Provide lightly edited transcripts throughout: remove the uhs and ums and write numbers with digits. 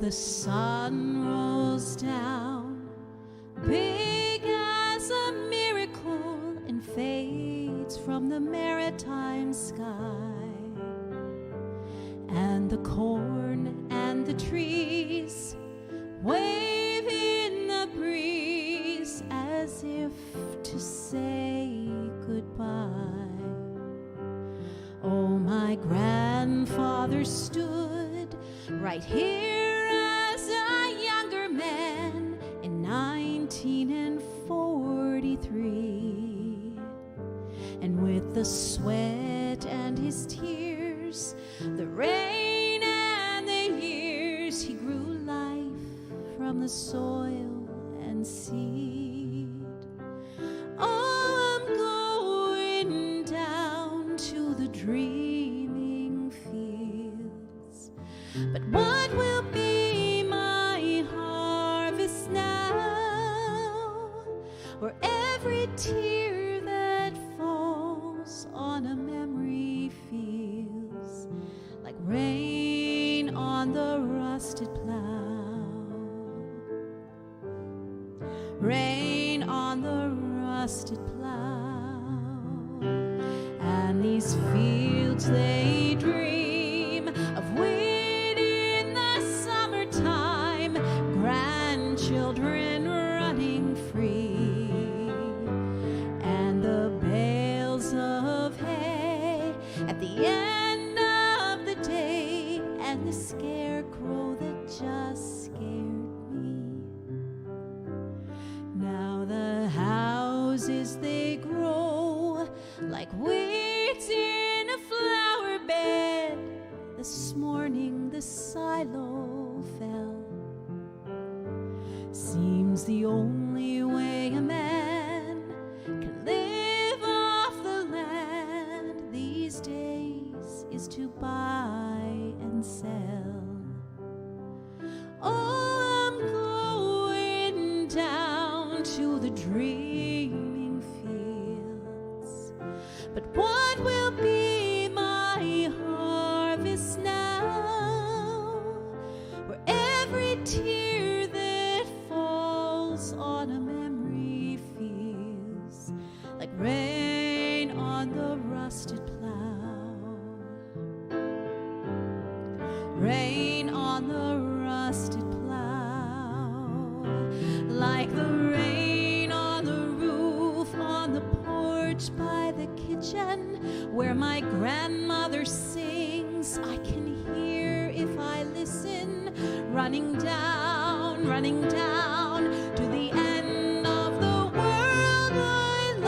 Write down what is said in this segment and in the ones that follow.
the sun rolls down, big as a miracle, and fades from the maritime sky. And the corn and the trees wave in the breeze as if to say goodbye. Oh, my grandfather stood right here as a younger man in 1943. And with the sweat and his tears, the rain and the years, he grew life from the soil and seed. Oh, I'm going down to the dreaming fields. But what will be my harvest now? Where every tear that falls on a memory feels like rain on the rusted plow. Rain on the rusted plow. And these fields, they dream of wheat in the summertime, grandchildren running free, and the bales of hay at the end of the day, and the scarecrow that just scared me. Now the houses, they grow like weeds in a flower bed. This morning the silo fell. Seems the only way a man can live off the land these days is to buy and sell. Oh, I'm going down to the dreaming fields. But what will be my harvest now? Where every tear that falls on a memory feels like rain on the rusted plow. Rain on the rusted plow. Like the rain on the roof, on the porch by the kitchen, where my grandmother sings. I can hear if I listen, running down to the end of the world I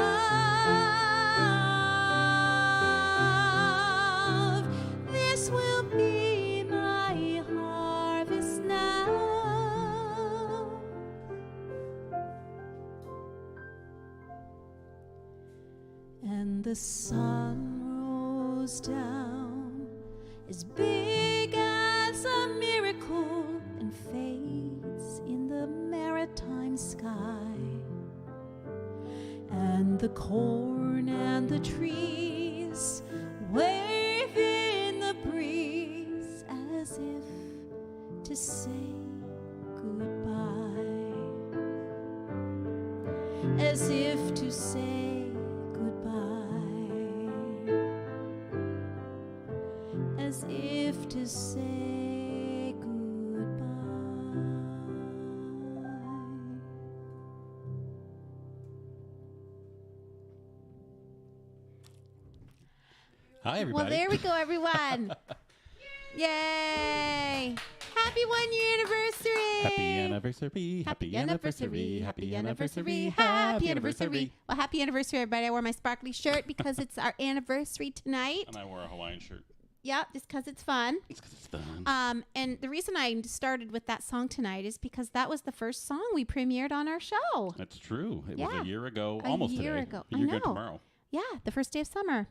love. This will be my harvest now. And the sun rose down as big as a miracle, and fades in the maritime sky. And the corn and the trees wave in the breeze as if to say goodbye. As if to say goodbye. As if to say goodbye. Hi, everybody. Well, there we go, everyone. Yay! Happy 1 year anniversary! Happy anniversary! Happy anniversary! Happy anniversary! Happy anniversary! Well, happy anniversary, everybody. I wore my sparkly shirt because it's our anniversary tonight. And I wore a Hawaiian shirt. Yeah, just because it's fun. It's because it's fun. And the reason I started with that song tonight is because that was the first song we premiered on our show. That's true. It was Yeah. a year ago, A almost year today. ago. A I year ago know. tomorrow. Yeah, the first day of summer.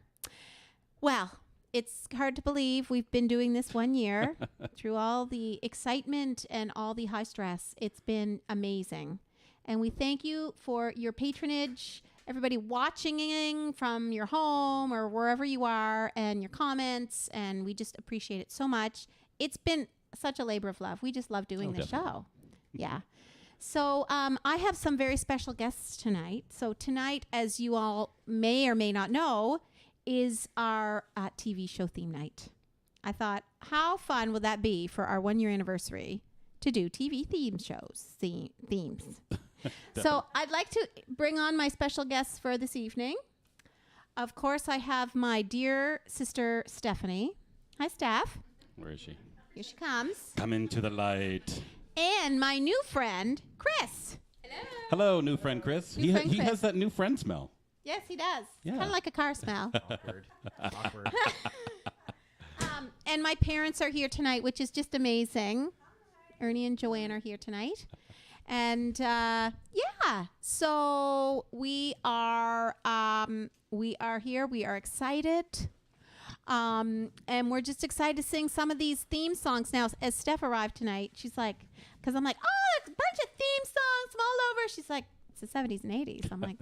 Well, it's hard to believe we've been doing this 1 year through all the excitement and all the high stress. It's been amazing. And we thank you for your patronage, everybody watching from your home or wherever you are, and your comments. And we just appreciate it so much. It's been such a labor of love. We just love doing the definitely. show. Yeah. So I have some very special guests tonight. So tonight, as you all may or may not know, is our TV show theme night. I thought, how fun would that be for our 1-year anniversary to do TV themes? So I'd like to bring on my special guests for this evening. Of course, I have my dear sister, Stephanie. Hi, Steph. Where is she? Here she comes. Come into the light. And my new friend, Chris. Hello, new friend Chris. New friend He Chris. has that new friend smell. Yes, he does. Yeah. Kind of like a car smell. Awkward. And my parents are here tonight, which is just amazing. Ernie and Joanne are here tonight. And so we are here. We are excited. And we're just excited to sing some of these theme songs. Now, as Steph arrived tonight, she's like, because I'm like, oh, a bunch of theme songs from all over. She's like, it's the 70s and 80s. I'm like,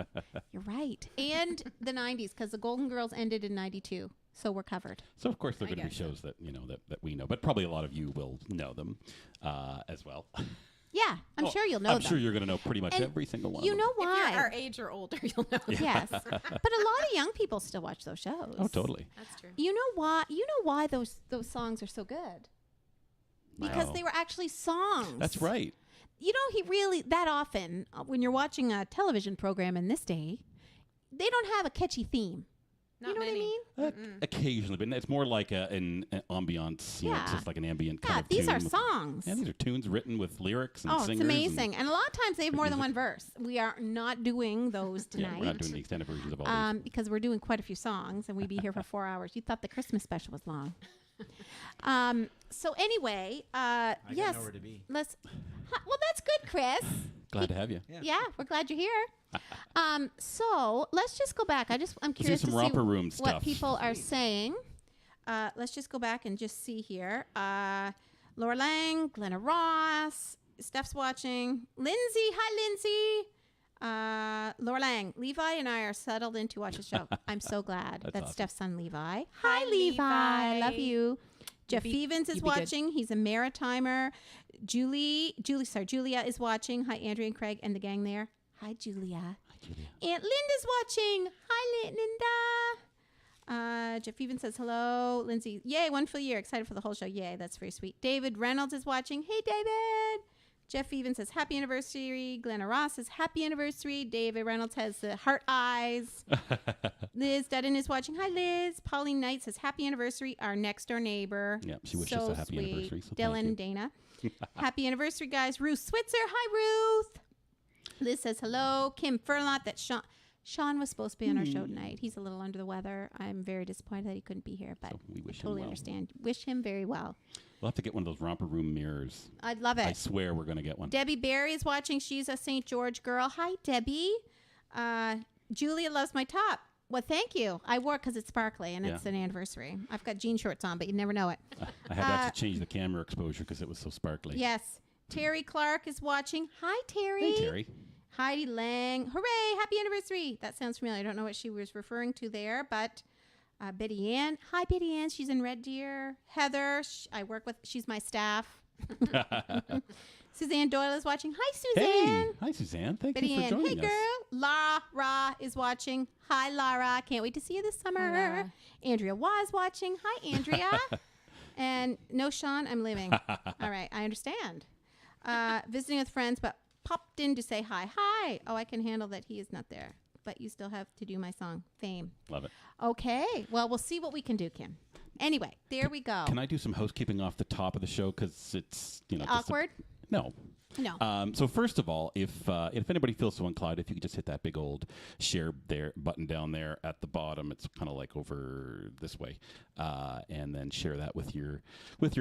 you're right. And the 90s, because the Golden Girls ended in 92. So we're covered. So of course there are going to be shows that that we know, but probably a lot of you will know them as well. Yeah, I'm sure you'll know I'm them. sure you're going to know pretty much And every single one. You of know them. why? If you're our age or older, you'll know. Yes. But a lot of young people still watch those shows. Oh, totally. That's true. You know why? You know why those songs are so good? Because Wow. they were actually songs. That's right. You know, he really that often when you're watching a television program in this day, they don't have a catchy theme. Not you know many. what I mean? Occasionally, but it's more like an ambiance. You know, it's Yeah. just like an ambient Yeah, kind of these tune are with- songs. Yeah, these are tunes written with lyrics and Oh, singers. it's amazing. And a lot of times they have good more than music. one verse. We are not doing those Yeah, tonight. we're not doing the extended versions of all these. Because we're doing quite a few songs and we'd be here for 4 hours. You thought the Christmas special was long. So anyway, I yes, got nowhere to be. let's. Well, that's good, Chris. Glad to have you. Yeah, we're glad you're here. So let's just go back. I'm Let's curious do some to see romper room what stuff. people are saying. Let's just go back and just see here. Laura Lang, Glenna Ross, Steph's watching. Lindsay, hi Lindsay. Laura Lang, Levi and I are settled in to watch the show. I'm so glad. That's awesome. Steph's son, Levi. Hi, Levi. Love Levi. you. Jeff be- Evans is you be good. watching. He's a maritimer. Julia is watching. Hi, Andrea and Craig and the gang there. Hi, Julia. Hi, Julia. Aunt Linda's watching. Hi, Linda. Jeff Evans says hello. Lindsay, yay, one full year. Excited for the whole show. Yay, that's very sweet. David Reynolds is watching. Hey, David. Jeff Evans says happy anniversary. Glenna Ross says happy anniversary. David Reynolds has the heart eyes. Liz Dudden is watching. Hi, Liz. Pauline Knight says happy anniversary. Our next door neighbor. Yeah, she wishes us a happy sweet. anniversary, so thank Dylan you. and Dana. Happy anniversary, guys. Ruth Switzer. Hi, Ruth. Liz says hello. Kim Furlot. That Sean was supposed to be on our show tonight. He's a little under the weather. I'm very disappointed that he couldn't be here, but So we wish him totally well. understand. Wish him very well. We'll have to get one of those romper room mirrors. I'd love I it. swear we're going to get one. Debbie Barry is watching. She's a St. George girl. Hi, Debbie. Julia loves my top. Well, thank you. I wore it because it's sparkly and it's Yeah. an anniversary. I've got jean shorts on, but you never know it. I had to actually change the camera exposure because it was so sparkly. Yes. Terry Clark is watching. Hi, Terry. Hey, Terry. Heidi Lang. Hooray. Happy anniversary. That sounds familiar. I don't know what she was referring to there, but Betty Ann. Hi, Betty Ann. She's in Red Deer. Heather. I work with. She's my staff. Suzanne Doyle is watching. Hi, Suzanne. Hey. Hi, Suzanne. Thank Betty you for Ann. joining Hey, us. girl. Lara is watching. Hi, Lara. Can't wait to see you this summer. Lara. Andrea was watching. Hi, Andrea. And no, Sean, I'm leaving. All right. I understand. Visiting with friends, but popped in to say hi. Hi. Oh, I can handle that he is not there. But you still have to do my song, Fame. Love it. Okay. Well, we'll see what we can do, Kim. Anyway, there we go. Can I do some housekeeping off the top of the show? Because it's, just Awkward? no. No. So first of all, if anybody feels so inclined, if you could just hit that big old share there button down there at the bottom, it's kind of like over this way, and then share that with your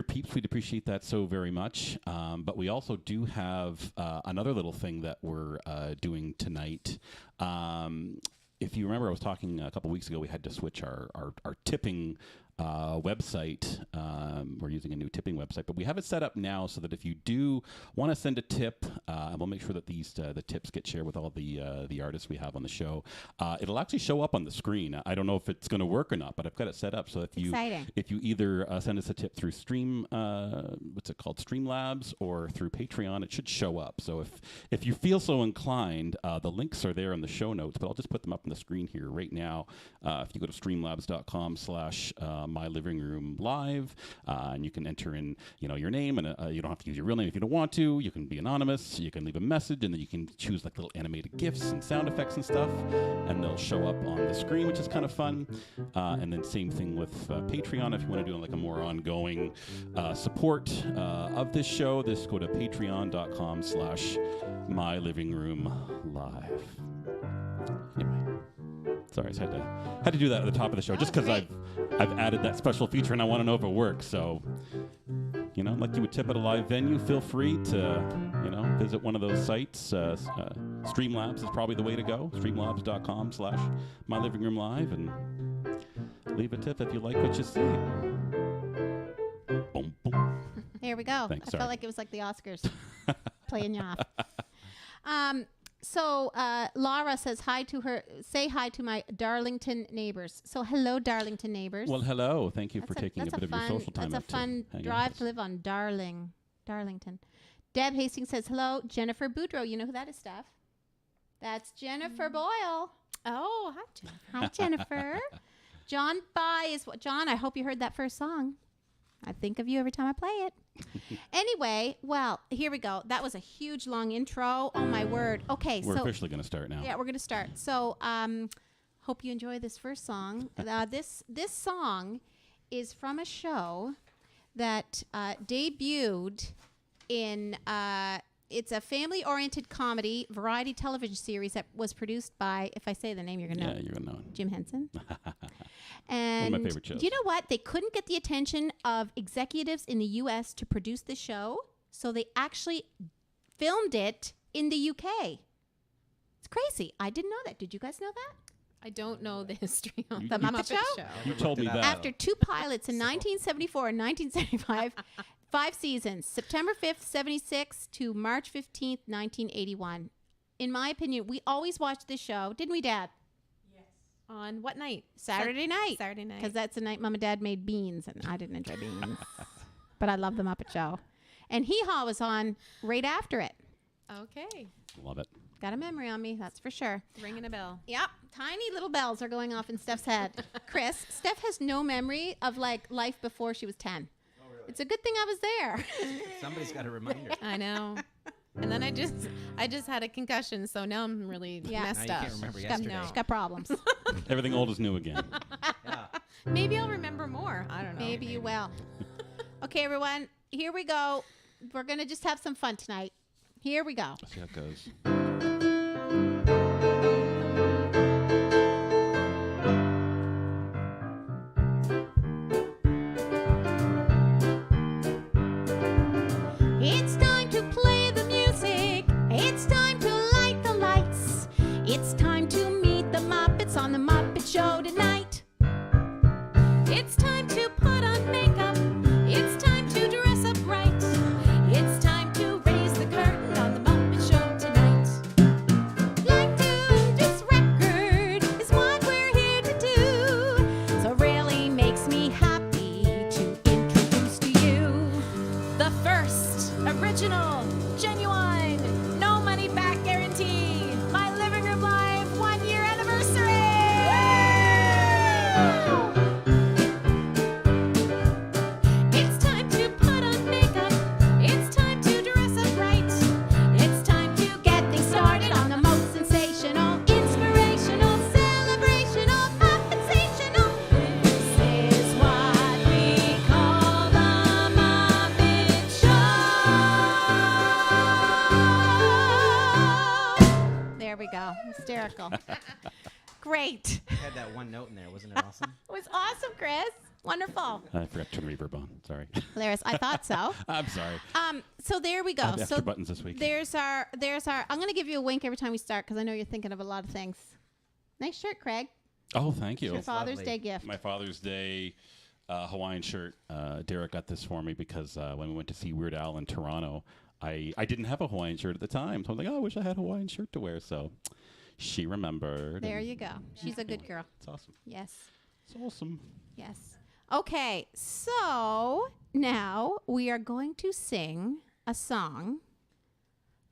peeps. We'd appreciate that so very much. But we also do have another little thing that we're doing tonight. If you remember, I was talking a couple weeks ago. We had to switch our tipping website. We're using a new tipping website, but we have it set up now so that if you do want to send a tip, we'll make sure that the tips get shared with all the artists we have on the show. It'll actually show up on the screen. I don't know if it's going to work or not, but I've got it set up so if you either send us a tip through Streamlabs or through Patreon, it should show up. So if you feel so inclined, the links are there in the show notes, but I'll just put them up on the screen here right now. If you go to streamlabs.com/myliving-room-live, and you can enter in your name, and you don't have to use your real name if you don't want to. You can be anonymous. You can leave a message, and then you can choose like little animated GIFs and sound effects and stuff, and they'll show up on the screen, which is kind of fun. And then same thing with Patreon. If you want to do like a more ongoing support of this show, just go to patreon.com/myliving-room-live. Anyway. Sorry, I had to do that at the top of the show just because I've added that special feature and I want to know if it works. So, like you would tip at a live venue, feel free to, visit one of those sites. Streamlabs is probably the way to go. Streamlabs.com/myliving-room-live and leave a tip if you like what you see. Boom, boom. There we go. Thanks, I sorry. felt like it was like the Oscars playing you off. So Laura says say hi to my Darlington neighbors. So hello, Darlington neighbors. Well, hello. Thank you for taking a bit of your social time. That's a fun drive to live on Darlington. Deb Hastings says hello, Jennifer Boudreau. You know who that is, Steph? That's Jennifer Boyle. Oh, hi, Jennifer. Hi, Jennifer. John John, I hope you heard that first song. I think of you every time I play it. Anyway, well, here we go. That was a huge, long intro. Oh, my word. Okay, we're officially going to start now. Yeah, we're going to start. So hope you enjoy this first song. This song is from a show that debuted in... it's a family-oriented comedy variety television series that was produced by, if I say the name, you're going to know. Yeah, you're going to know. Jim Henson. And one of my favorite shows. You know what? They couldn't get the attention of executives in the U.S. to produce the show, so they actually filmed it in the UK. It's crazy. I didn't know that. Did you guys know that? I don't know the history of The Muppet Show? You told me that. After 2 pilots in 1974 and 1975, 5 seasons, September 5th, 76 to March 15th, 1981. In my opinion, we always watched this show. Didn't we, Dad? On what night? Saturday night. Saturday night. Because that's the night Mom and Dad made beans, and I didn't enjoy beans. But I love the Muppet Show. And Hee Haw was on right after it. Okay. Love it. Got a memory on me, that's for sure. Ringing a bell. Yep. Tiny little bells are going off in Steph's head. Chris, Steph has no memory of life before she was 10. Oh, really? It's a good thing I was there. Somebody's got to remind her. I know. And then I just had a concussion, so now I'm really messed now up. You can't remember yesterday. She's got problems. Everything old is new again. Yeah. Maybe I'll remember more. I don't know. Maybe you will. Okay, everyone, here we go. We're going to just have some fun tonight. Here we go. Let's see how it goes. It's time to play the music. It's time to light the lights. It's time to meet the Muppets on the Muppet Show tonight. It's time to put on makeup. It's time to dress up right. It's time to raise the curtain on the Muppet Show tonight. Like doing this record is what we're here to do. So it really makes me happy to introduce to you the first original, genuine, no money back guarantee, My Living Room Live 1-year anniversary! It's time to put on makeup. It's time to dress up right. It's time to get things started on the most sensational, inspirational, celebrational, compensational. This is what we call the Muppet Show. There we go. Hysterical. Great. You had that one note in there. Wasn't it awesome? It was awesome, Chris. Wonderful. I forgot to turn reverb on. Sorry. Hilarious. I thought so. I'm sorry. So there we go. I have extra So buttons this week. there's our. I'm going to give you a wink every time we start because I know you're thinking of a lot of things. Nice shirt, Craig. Oh, thank you. Your Father's lovely. Day gift. My Father's Day Hawaiian shirt. Derek got this for me because when we went to see Weird Al in Toronto, I didn't have a Hawaiian shirt at the time. So I was like, oh, I wish I had a Hawaiian shirt to wear. So she remembered. There you go. She's a good girl. It's awesome. Yes. It's awesome. Yes. Okay, so now we are going to sing a song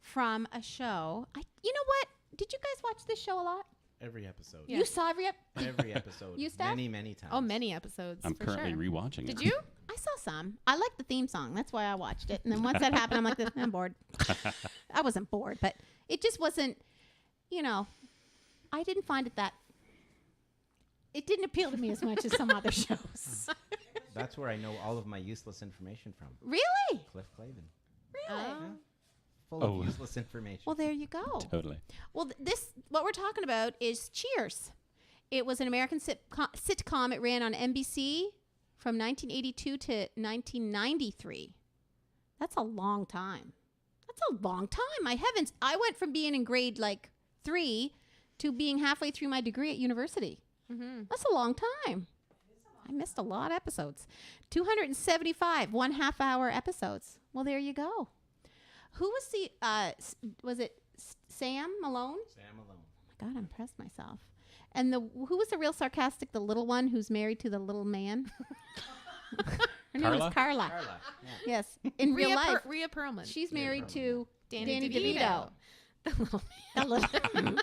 from a show. You know what? Did you guys watch this show a lot? Every episode. Yeah. You saw every Every episode. You, Steph? Many, many times. Oh, many episodes. I'm for currently sure. rewatching it. Did you? I saw some. I like the theme song. That's why I watched it. And then once that happened, I'm like, I'm bored. I wasn't bored, but it just wasn't, I didn't find it that. It didn't appeal to me as much as some other shows. That's where I know all of my useless information from. Really? Cliff Clavin. Really? Full Oh. of useless information. Well, there you go. Totally. Well, what we're talking about is Cheers. It was an American sitcom. It ran on NBC from 1982 to 1993. That's a long time. That's a long time. My heavens. I went from being in grade 3 to being halfway through my degree at university. Mm-hmm. That's a long time. I missed a lot of episodes. 275 1/2-hour episodes. Well, there you go. Who was was it Sam Malone? Sam Malone. Oh my God, I impressed myself. And who was the real sarcastic, the little one who's married to the little man? Her name was Carla. Carla. Yeah. Yes, in real life. Rhea Perlman. She's Rhea married Perlman. to Danny DeVito. The little The little-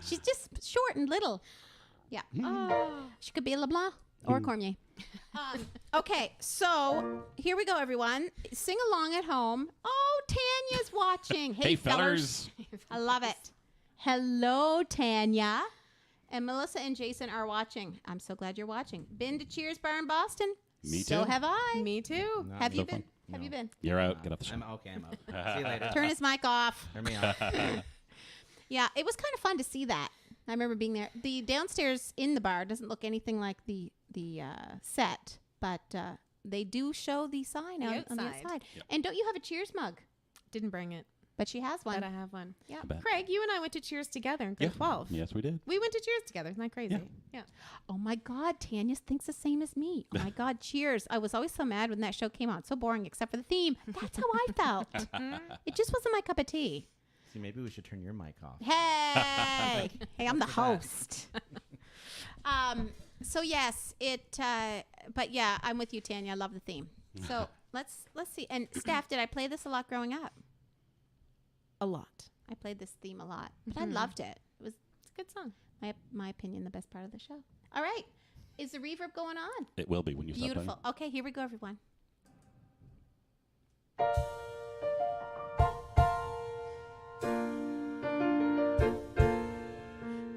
She's just short and little. Yeah. Oh. She could be a LeBlanc or a Cormier. Okay, so here we go, everyone. Sing along at home. Oh, Tanya's watching. Hey, fellers. I love it. Hello, Tanya. And Melissa and Jason are watching. I'm so glad you're watching. Been to Cheers Bar in Boston? Me So too. have I. Me too. No, Have you So been? fun. Have No. you been? You're out. Get off the show. I'm okay. I'm out. See you later. Turn his mic off. Turn me off. Yeah, it was kind of fun to see that. I remember being there. The downstairs in the bar doesn't look anything like the set, but they do show the sign out on the outside. outside. Yep. And don't you have a Cheers mug? Didn't bring it, But she has one. but I have one. Yeah. I bet. Craig, you and I went to Cheers together in grade 12. Yes, we did. We went to Cheers together. Isn't that crazy? Yeah. Yeah. Oh my God, Tanya thinks the same as me. Oh my God, Cheers. I was always so mad when that show came out. So boring, except for the theme. That's how I felt. It just wasn't my cup of tea. See, maybe we should turn your mic off. Hey, hey, I'm the Look at that. host. So yes, but yeah, I'm with you, Tanya. I love the theme. So let's see. And Steph, did I play this a lot growing up? A lot. I played this theme a lot, but I Mhm. loved it. It was It's a good song. my opinion the best part of the show. All right, is the reverb going on? It will be when you stop Beautiful. playing. Okay, here we go, everyone.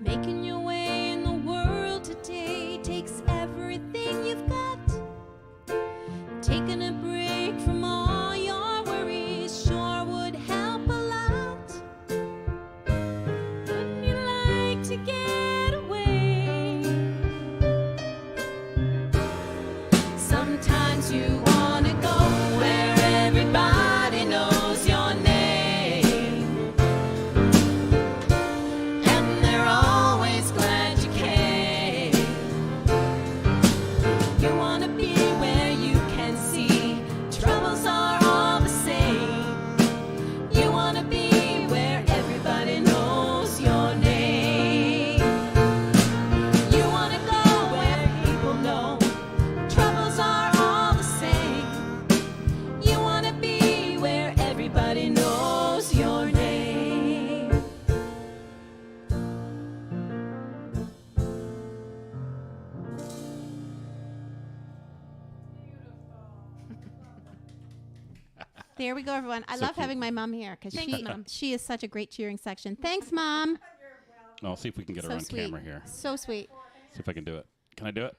Making your way in the world today takes everything you've got. Taking a break from all your worries sure would help a lot. Wouldn't you like to get away? Sometimes you wanna go where everybody knows your name, and they're always glad you came. You wanna be where you can see troubles are all the same. You wanna be where everybody knows your name. You wanna go where people know troubles are all the same. You wanna be where everybody knows your name. There we go, everyone. I So love cute. having my mom here because Thanks, Mom. she is such a great cheering section. Thanks, Mom. I'll see if we can get her So on sweet. camera here. So sweet. See if I can do it. Can I do it?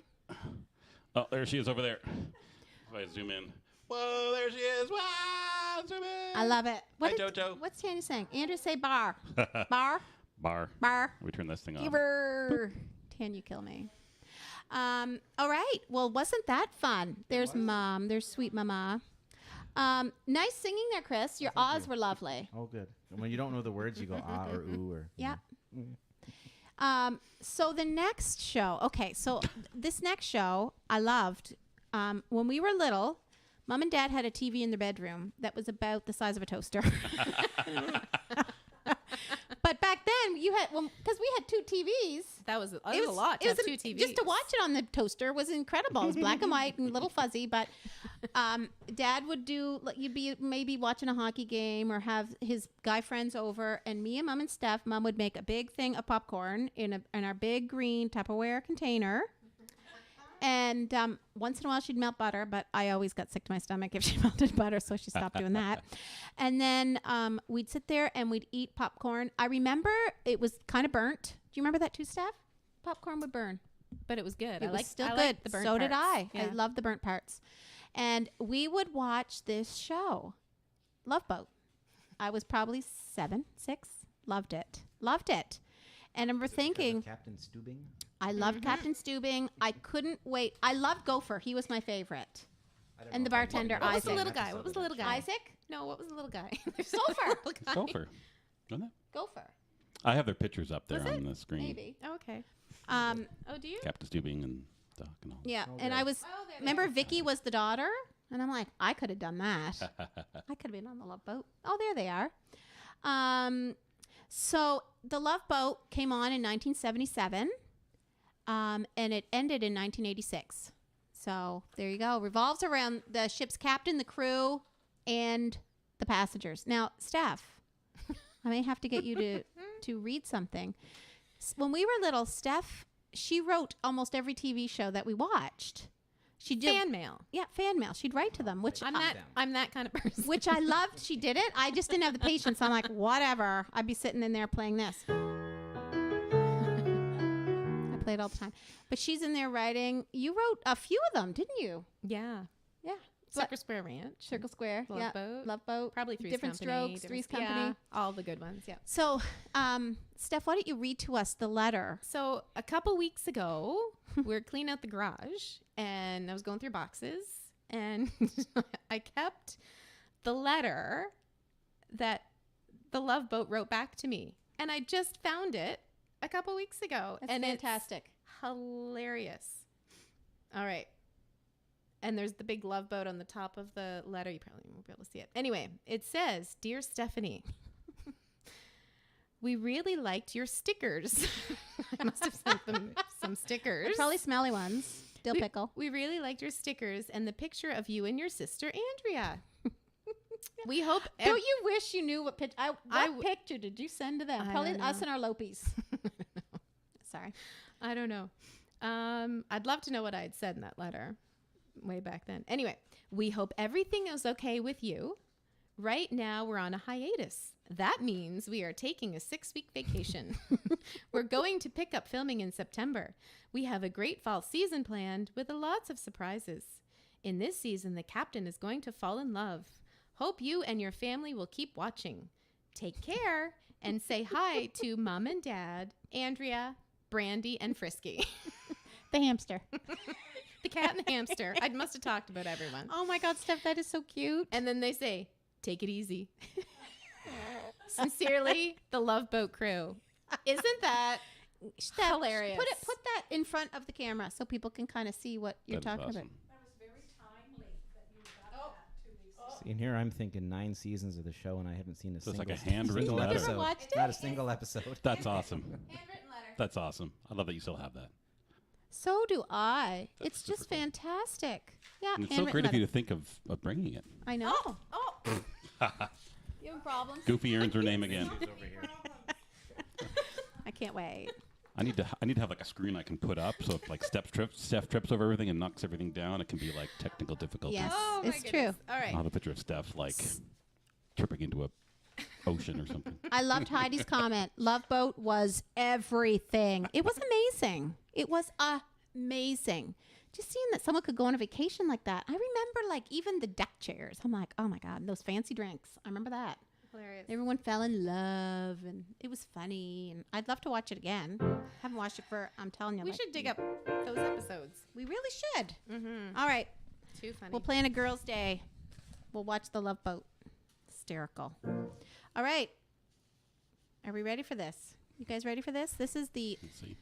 Oh, there she is over there. If I zoom in. Whoa, there she is. Wow, zoom in. I love it. Hi, Jojo. What's Tanya saying? Andrew, say bar. Bar. Bar. Bar. We turn this thing on. Giver. Tan, you kill me. All right. Well, wasn't that fun? There's Mom. There's sweet Mama. Nice singing there, Chris. Your Thank ahs you. were lovely. Oh, good. And when you don't know the words, you go ah or ooh or. Yeah. So the next show. Okay. So this next show I loved. When we were little, Mom and Dad had a TV in their bedroom that was about the size of a toaster. But back then, because we had 2 TVs. That was a lot to have 2 TVs. Just to watch it on the toaster was incredible. It was black and white and a little fuzzy, but Dad would you'd be maybe watching a hockey game or have his guy friends over, and me and Mom and Steph, Mom would make a big thing of popcorn in our big green Tupperware container. And once in a while she'd melt butter, but I always got sick to my stomach if she melted butter, so she stopped doing that. And then we'd sit there and we'd eat popcorn. I remember it was kind of burnt. Do you remember that too, Steph? Popcorn would burn. But it was good. It was still I good. liked the burnt So did parts. I. Yeah. I loved the burnt parts. And we would watch this show, Love Boat. I was probably 7, 6. Loved it. And I remember thinking, Captain Stubing. I loved Captain Stubing. I couldn't wait. I loved Gopher. He was my favorite. And the bartender, What was Isaac. the little guy? What was the little guy? Isaac? No, what was the little guy? Gopher. Gopher. Wasn't it? Gopher. I have their pictures up there Was it? on the screen. Maybe. Oh, okay. Oh, Do you? Captain Stubing and Doc and all. yeah. Oh, And good. I was, remember Vicky was the daughter? And I'm like, I could have done that. I could have been on the Love Boat. Oh, there they are. So the Love Boat came on in 1977, and it ended in 1986. So there you go. Revolves around the ship's captain, the crew, and the passengers. Now, Steph, I may have to get you to read something. When we were little, Steph, she wrote almost every TV show that we watched. She did Fan mail. Yeah, fan mail. She'd write to them, which I'm that kind of person. which I loved. She did it. I just didn't have the patience. I'm like, whatever. I'd be sitting in there playing this. I play it all the time. But she's in there writing. You wrote a few of them, didn't you? Yeah. Yeah. Circle Square Ranch. Circle Square. Love yeah. Boat. Love Boat. Probably Three's Different Company. Strokes. Three's Company. Yeah, all the good ones. Yeah. So, Steph, why don't you read to us the letter? So a couple weeks ago, we were cleaning out the garage, and I was going through boxes, and I kept the letter that the Love Boat wrote back to me, and I just found it a couple weeks ago, That's and fantastic. it's hilarious. All right. And there's the big Love Boat on the top of the letter. You probably won't be able to see it. Anyway, it says, "Dear Stephanie, we really liked your stickers." I must have sent them some stickers. Probably smelly ones. Dill pickle. We really liked your stickers and the picture of you and your sister Andrea. We hope. Don't you wish you knew what picture? What picture did you send to them? I Probably don't us know. and our Lopies. Sorry. I don't know. I'd love to know what I had said in that letter way back then. Anyway, we hope everything is okay with you. Right now, we're on a hiatus. That means we are taking a 6-week vacation. We're going to pick up filming in September. We have a great fall season planned with lots of surprises. In this season, the captain is going to fall in love. Hope you and your family will keep watching. Take care and say hi to Mom and Dad, Andrea, Brandy, and Frisky. The hamster. The cat and the hamster. I must have talked about everyone. Oh my God, Steph, that is so cute. And then they say, "Take it easy." Sincerely, the Love Boat crew. Isn't that Steph, hilarious? Put that in front of the camera so people can kind of see what you're That is talking awesome. about. See, and here I'm thinking 9 seasons of the show, and I haven't seen a So it's single, like a handwritten single letter. episode. Never watched it? Not a single episode. That's awesome. Handwritten letter. That's awesome. I love that you still have that. So do I. That's It's just super cool. fantastic. Yeah, And it's so handwritten great of you letter. to think of bringing it. I know. Oh. You have problems? Goofy earns her name again. I can't wait. I need to have like a screen I can put up so if like Steph trips over everything and knocks everything down, it can be like technical difficulties. Yes, Oh, my it's goodness. true. All right. I'll have a picture of Steph like tripping into a ocean or something. I loved Heidi's comment. Love Boat was everything. It was amazing. It was amazing. Just seeing that someone could go on a vacation like that. I remember like even the deck chairs. I'm like, oh my God, and those fancy drinks. I remember that. Hilarious. Everyone fell in love and it was funny. And I'd love to watch it again. Haven't watched it for, I'm telling you. We like, should dig up those episodes. We really should. Mm-hmm. All right. Too funny. We'll plan a girls' day. We'll watch The Love Boat. Hysterical. All right. Are we ready for this? You guys ready for this? This is the Let's see.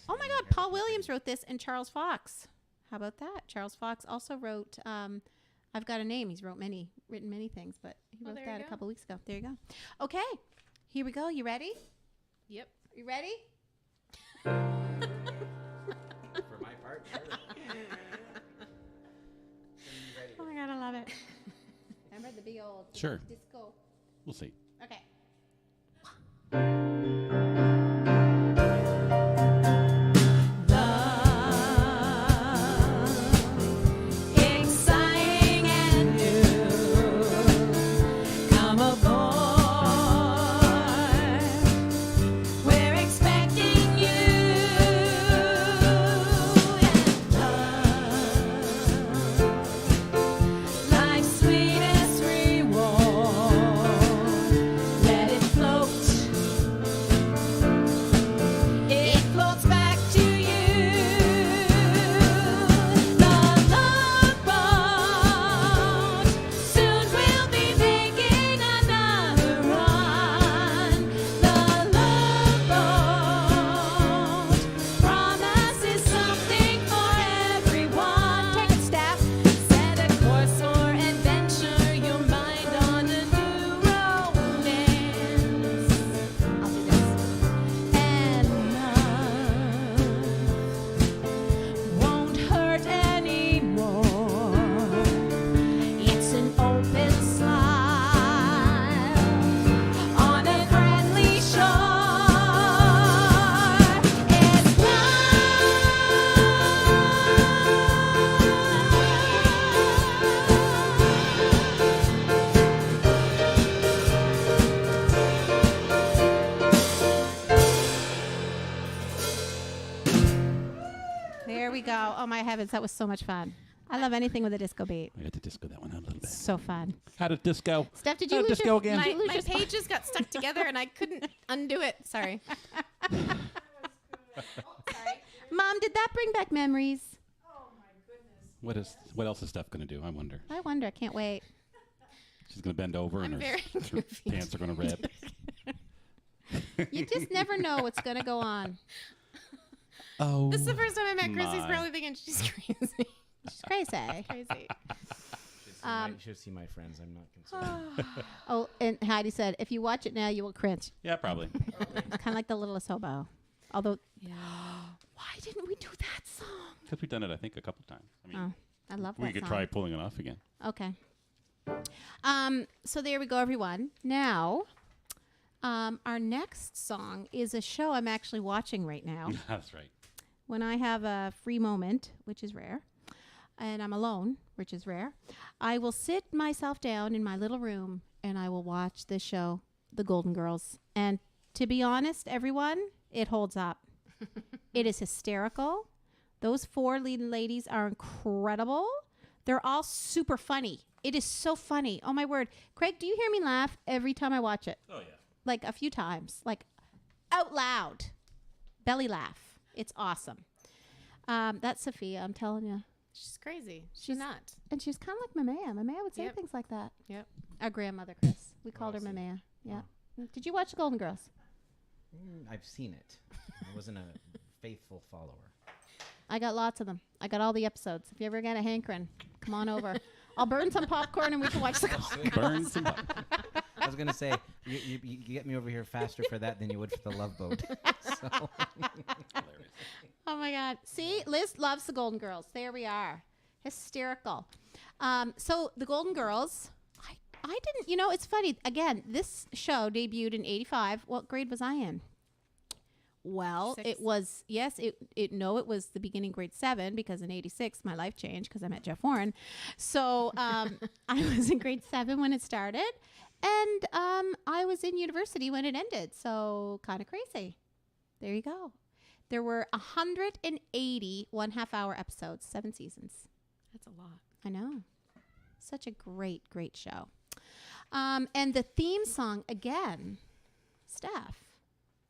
Oh my God, Paul Williams wrote this, and Charles Fox. How about that? Charles Fox also wrote I've Got a Name. He's written many things, but he wrote that a couple weeks ago. There you go. Okay, here we go. You ready? Yep. You ready? For my part, sure. Oh my God, I love it. Remember the big old Sure. disco. We'll see. Okay. Exciting and new. Come aboard. We're expecting you. And love, life's sweetest reward. Let it float. It floats back to you. The love boat. Soon we'll be making another run. The love boat promises something for everyone. Take it, staff. Set a course for adventure. Your mind on a new romance. I'll do this. And love won't hurt anymore. It's an open smile on a friendly shore. It's There we go. Oh my heavens, that was so much fun. I love anything with a disco beat. I got to disco that one out a little bit. So fun. How did disco? Steph, did How you did lose disco your, again? did you lose My your spot? pages got stuck together and I couldn't undo it. Sorry. Mom, did that bring back memories? What else is Steph going to do? I wonder. I wonder. I can't wait. She's going to bend over and I'm her, very her confused. pants are going to rip. You just never know what's going to go on. Oh. This is the first time I met Chris. He's my. probably thinking she's crazy. It's crazy. Crazy. You should see my friends. I'm not concerned. Oh, and Heidi said, if you watch it now, you will cringe. Yeah, probably. It's kind of like The Littlest Hobo. Although, why didn't we do that song? Because we've done it, I think, a couple times. I mean, Oh, I love that we could song. try pulling it off again. Okay. So there we go, everyone. Now, our next song is a show I'm actually watching right now. That's right. When I have a free moment, which is rare, and I'm alone, which is rare, I will sit myself down in my little room and I will watch this show, The Golden Girls. And to be honest, everyone, it holds up. It is hysterical. Those four leading ladies are incredible. They're all super funny. It is so funny. Oh, my word. Craig, do you hear me laugh every time I watch it? Oh, yeah. Like a few times, like out loud, belly laugh. It's awesome. That's Sophia, I'm telling you. She's crazy. She's- She's not. And she's kind of like Mamea. Mamea would say Yep. things like that. Yep. Our grandmother, Chris. We called her see. Mamea. Yeah. Did you watch The Golden Girls? I've seen it. I wasn't a faithful follower. I got lots of them. I got all the episodes. If you ever get a hankering, come on over. I'll burn some popcorn and we can watch The Golden Girls. Burn some butt. I was gonna say you get me over here faster for that than you would for the Love Boat. So Hilarious. Oh my God. See, Liz loves The Golden Girls. There we are. Hysterical. So The Golden Girls, I didn't, it's funny. Again, this show debuted in 85. What grade was I in? Well, Six. it was, yes, it was the beginning grade 7 because in 86, my life changed because I met Jeff Warren. So I was in grade 7 when it started. And I was in university when it ended. So kind of crazy. There you go. There were 180 1/2-hour episodes, 7 seasons. That's a lot. I know. Such a great, great show. And the theme song, again, Steph.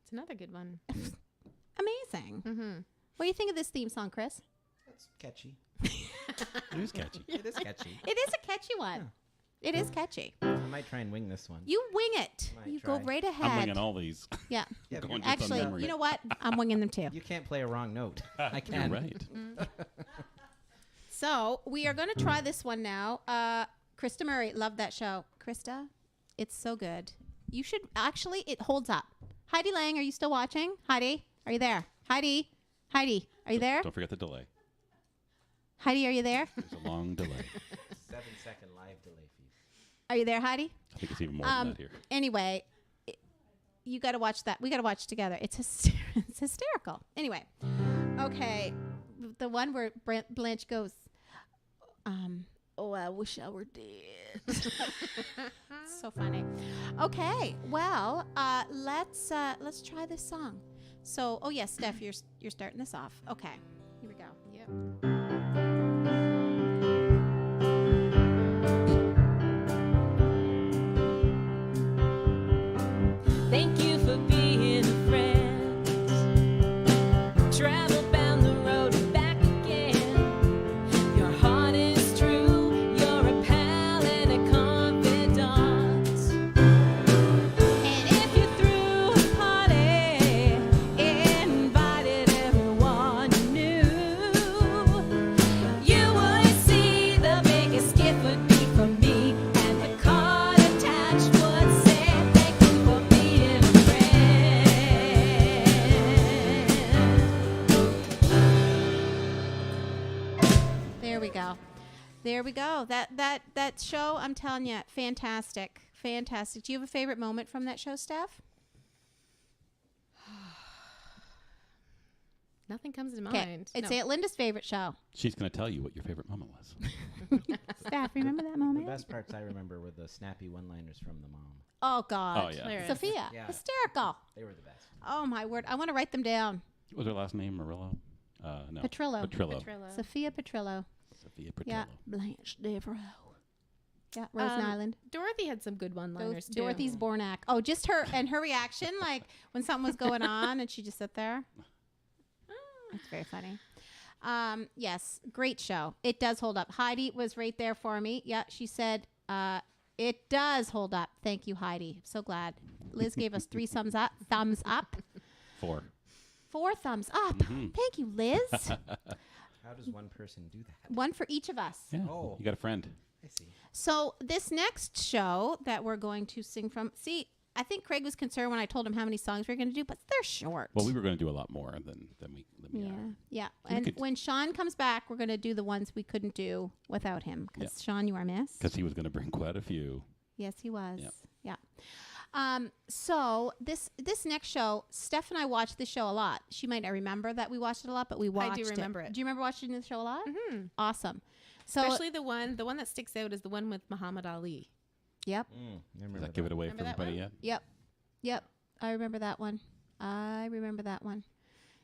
It's another good one. Amazing. Mm-hmm. What do you think of this theme song, Chris? that's catchy. It is catchy. It is catchy. It is a catchy one. It is catchy. I might try and wing this one. You wing it. Might You go try. right ahead. I'm winging all these. Yeah. Yeah, but Going just on Actually, memory. you know what? I'm winging them too. you can't play a wrong note. I You're can. right. So we are going to try this one now. Krista Murray, loved that show. Krista, it's so good. You should actually. It holds up. Heidi Lang, are you still watching? Heidi, are you there? Heidi, are you there? Don't forget the delay. Heidi, are you there? There's a long delay. 7-second live delay feed. Are you there, Heidi? I think it's even more than that here. Anyway, you got to watch that. We got to watch together. It's it's hysterical. Anyway, okay, the one where Blanche goes, "Oh, I wish I were dead." So funny. Okay, well, let's try this song. So, oh yes, Steph, you're starting this off. Okay, here we go. Yep. Thank you for being a friend. Travel down the road and back again. Your heart is true. You're a pal and a confidant. And if you threw a party, invited everyone you knew, you would see the biggest gift would be from me, and the card attached would say, "Thank you for being a friend." There we go. There we go. That show, I'm telling you, fantastic. Fantastic. Do you have a favorite moment from that show, Steph? Nothing comes to Okay. mind. It's No. Aunt Linda's favorite show. She's going to tell you what your favorite moment was. Steph, remember that The moment? best parts I remember were the snappy one-liners from the mom. Oh, God. Oh, yeah. Hilarious. Sophia. Yeah. Hysterical. They were the best. Oh, my word. I want to write them down. What was her last name? Murillo? No. Petrillo. Petrillo. Petrilla. Sophia Petrillo. Sophia Petrillo. Yeah. Blanche Devereaux. Yeah. Rosen Island. Dorothy had some good one-liners too. Dorothy's Bornak. Oh, just her and her reaction, like when something was going on and she just sit there. It's very funny. Yes, great show. It does hold up. Heidi was right there for me. Yeah, she said it does hold up. Thank you, Heidi. So glad. Liz gave us 3 thumbs up. 4. 4 thumbs up. Thank you, Liz. How does one person do that? One for each of us. Yeah. Oh. You got a friend. I see. So this next show that we're going to sing from, see, I think Craig was concerned when I told him how many songs we are going to do, but they're short. Well, we were going to do a lot more than we Yeah, are. yeah. We And could- when Sean comes back, we're going to do the ones we couldn't do without him. Because Sean, you are missed. Because he was going to bring quite a few. Yes, he was. Yep. Yeah. So this next show, Steph and I watched this show a lot. She might not remember that we watched it a lot, but we watched it. remember it. Do you remember watching the show a lot? Mm-hmm. Awesome. So, Especially the one that sticks out is the one with Muhammad Ali. yep, I Does remember that give it away Remember for that everybody one? yet? yep. I remember that one.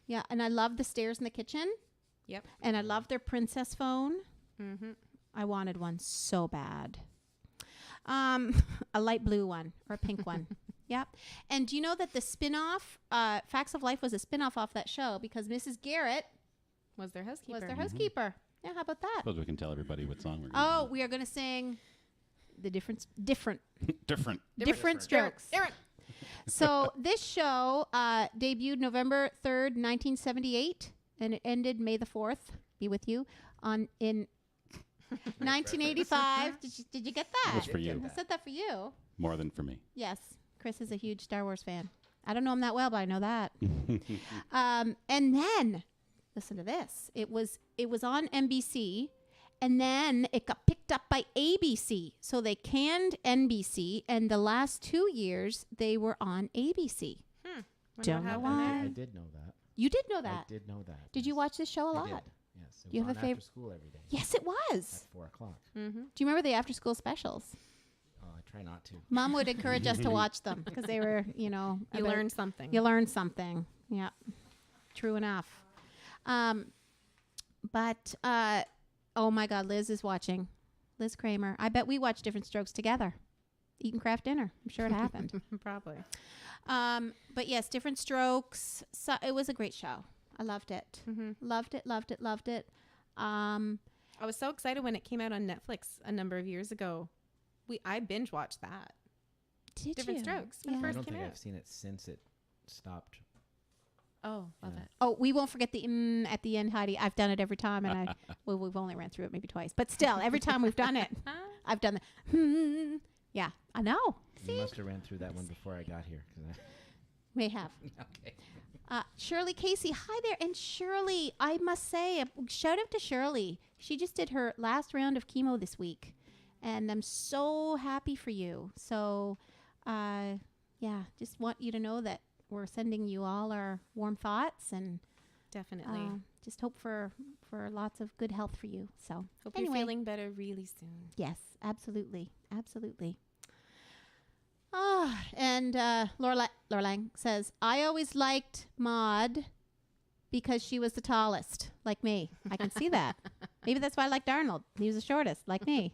Yeah, and I love the stairs in the kitchen. Yep. And I love their princess phone. Mm-hmm. I wanted one so bad. A light blue one or a pink one. Yep. And do you know that the spin-off, Facts of Life was a spin-off off that show because Mrs. Garrett Was their housekeeper. was their housekeeper. Yeah, how about that? Suppose we can tell everybody what song we're going Oh, we are going to sing the different Different. strokes. So this show debuted November 3rd, 1978, and it ended May the 4th. Be with you in 1985. Did you get that? That's for you. I said that for you. More than for me. Yes, Chris is a huge Star Wars fan. I don't know him that well, but I know that. And then, listen to this. It was on NBC, and then it got picked up by ABC. So they canned NBC, and the last 2 years they were on ABC. Don't know why. I did know that. You did know that. I did know that. Did you watch this show a I lot? did. Yes. It You was have a on favorite- after school every day Yes, it was. at 4 o'clock. Mm-hmm. Do you remember the after-school specials? Oh, I try not to. Mom would encourage us to watch them because they were, You about- learned something. You learn something. Yeah. True enough. But oh my God, Liz is watching. Liz Kramer. I bet we watched Different Strokes together. Eating craft dinner. I'm sure it happened. Probably. But yes, Different Strokes. So it was a great show. I loved it. Mm-hmm. Loved it. I was so excited when it came out on Netflix a number of years ago. I binge watched that. Did Different you? Strokes when it Yeah. I first don't came think out. I've seen it since it stopped. Oh, love Yeah. it. Oh, we won't forget the at the end, Heidi. I've done it every time, and we've only ran through it maybe twice, but still, every time we've done it, I've done the. Yeah, I know. You must have ran through that one before I got here. May have. Okay. Shirley Casey, hi there. And Shirley, I must say, shout out to Shirley. She just did her last round of chemo this week, and I'm so happy for you. So, yeah, just want you to know that we're sending you all our warm thoughts, and Definitely. just hope for lots of good health for you. So, Hope anyway. you're feeling better really soon. Yes, absolutely. Absolutely. And Lorlang says, I always liked Maud because she was the tallest, like me. I can see that. Maybe that's why I liked Arnold. He was the shortest, like me.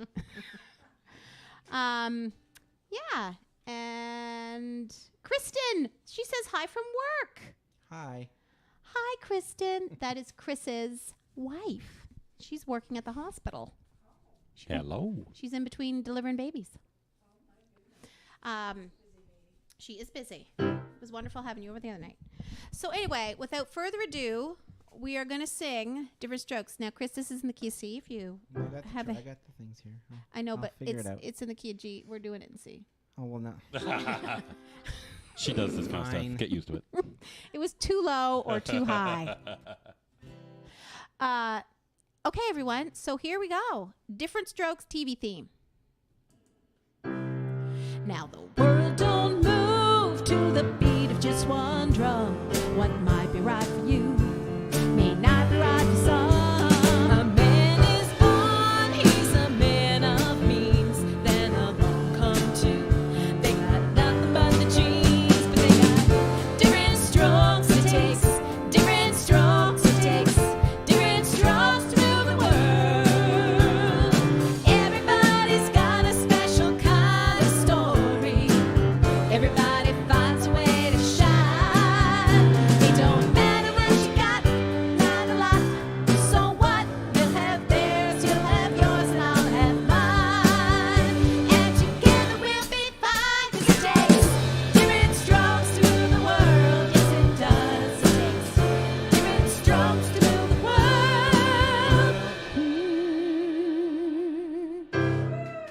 Yeah. And Kristen, she says hi from work. Hi. Hi, Kristen. That is Chris's wife. She's working at the hospital. Hello. She's in between delivering babies. She is busy. It was wonderful having you over the other night. So anyway, without further ado, we are going to sing Different Strokes. Now, Chris, this is in the key of C. If you I got the, have I a, got the things here. I know, I'll but figure it out. it's in the key of G. We're doing it in C. Oh, well, no. She does this kind of Fine. stuff. Get used to it. It was too low or too high. Okay, everyone. So here we go. Different Strokes TV theme. Now the world don't move to the beat of just one drum. What might be right for you may not be right for some. A man is born, he's a man of means. Then along come two. They got nothing but the genes, but they got different strokes it takes. Different strokes it takes. Different strokes to move the world. Everybody's got a special kind of story. Everybody finds a way to shine. It don't matter what you got, not a lot. So what? You'll have theirs, you'll have yours, and I'll have mine. And together we'll be fine, 'cause it takes different strokes to move the world. Yes, it does. It takes different strokes to move the world.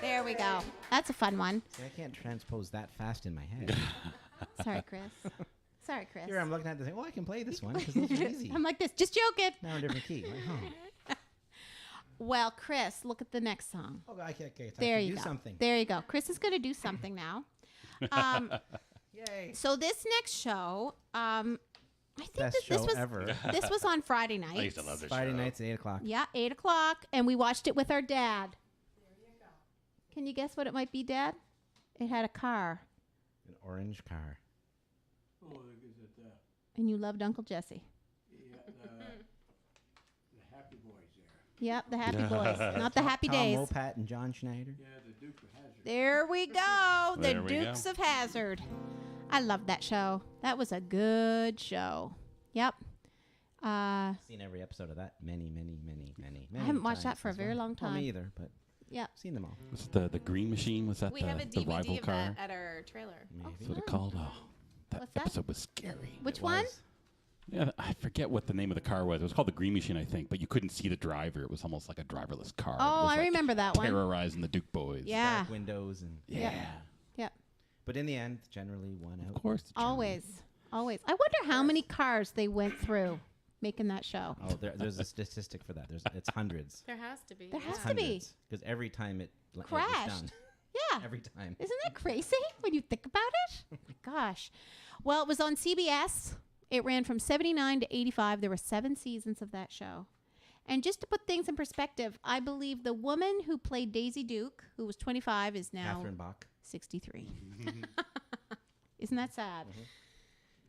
There we go. That's a fun one. See, I can't transpose that fast in my head. Sorry, Chris. Sorry, Chris. Here I'm looking at this thing. Oh, I can play this one because those are easy. I'm like this. Just joking. Now in a different key. Like, huh. Well, Chris, look at the next song. Oh, okay. So There I can you do go. something. There you go. Chris is going to do something now. Yay. So this next show, I think Best this show was ever. this was on Friday night. I used to love this Friday show. nights at 8 o'clock. Yeah, 8:00, and we watched it with our dad. Can you guess what it might be, Dad? It had a car, An orange car. Oh, is it the and you loved Uncle Jesse. Happy Boys there? Yep, the Happy Boys, not the Happy Tom Days. Wopat and John Schneider. Yeah, the Duke of Hazzard. There we go. The There we go. Dukes of Hazzard. I loved that show. That was a good show. Yep. I've seen every episode of that many I haven't watched that times for a as very well. long Well, time. me either, but Yep. seen them all. Was it the Green Machine? Was that We the, have a the DVD rival of car? that at our trailer. Maybe. That's what it called. Oh, that What's that? episode was scary. Which It one? was. Yeah, I forget what the name of the car was. It was called the Green Machine, I think, but you couldn't see the driver. It was almost like a driverless car. It Oh, was I like remember that one. terrorizing the Duke boys. Yeah. Dark windows and Yeah. Yep. But in the end, generally won out. Of course. the German. Always. Always. I wonder how many cars they went through making that show. Oh, there's a statistic for that. It's hundreds. There has to be. There has It's to be. hundreds. Because every time it was Crashed. done. Yeah. Every time. Isn't that crazy when you think about it? Oh my gosh. Well, it was on CBS. It ran from 79 to 85. There were 7 seasons of that show. And just to put things in perspective, I believe the woman who played Daisy Duke, who was 25, is now Catherine Bach. 63. Isn't that sad?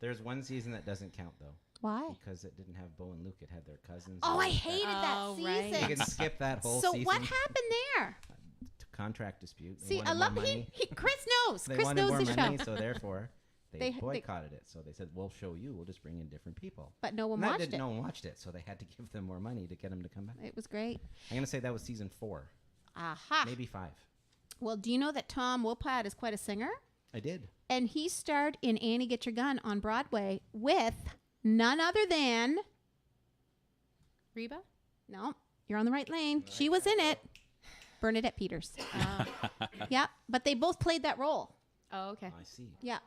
There's one season that doesn't count though, Why? because it didn't have Bo and Luke. It had their cousins. Oh, and I that- hated that Oh, right. season. You can skip that whole So season. what happened there? Contract dispute. They See, wanted I more love money. Chris knows. They Chris wanted knows more the money, show. so therefore they They- boycotted it. So they said, "We'll show you. We'll just bring in different people." But no one And that watched didn't- it. No one watched it, so they had to give them more money to get them to come back. It was great. I'm gonna say that was season 4, Aha. maybe 5. Well, do you know that Tom Wopat is quite a singer? I did. And he starred in Annie Get Your Gun on Broadway with none other than... Reba? No, you're on the right lane. She was in it. Bernadette Peters. Yeah, but they both played that role. Oh, okay. I see. Yeah.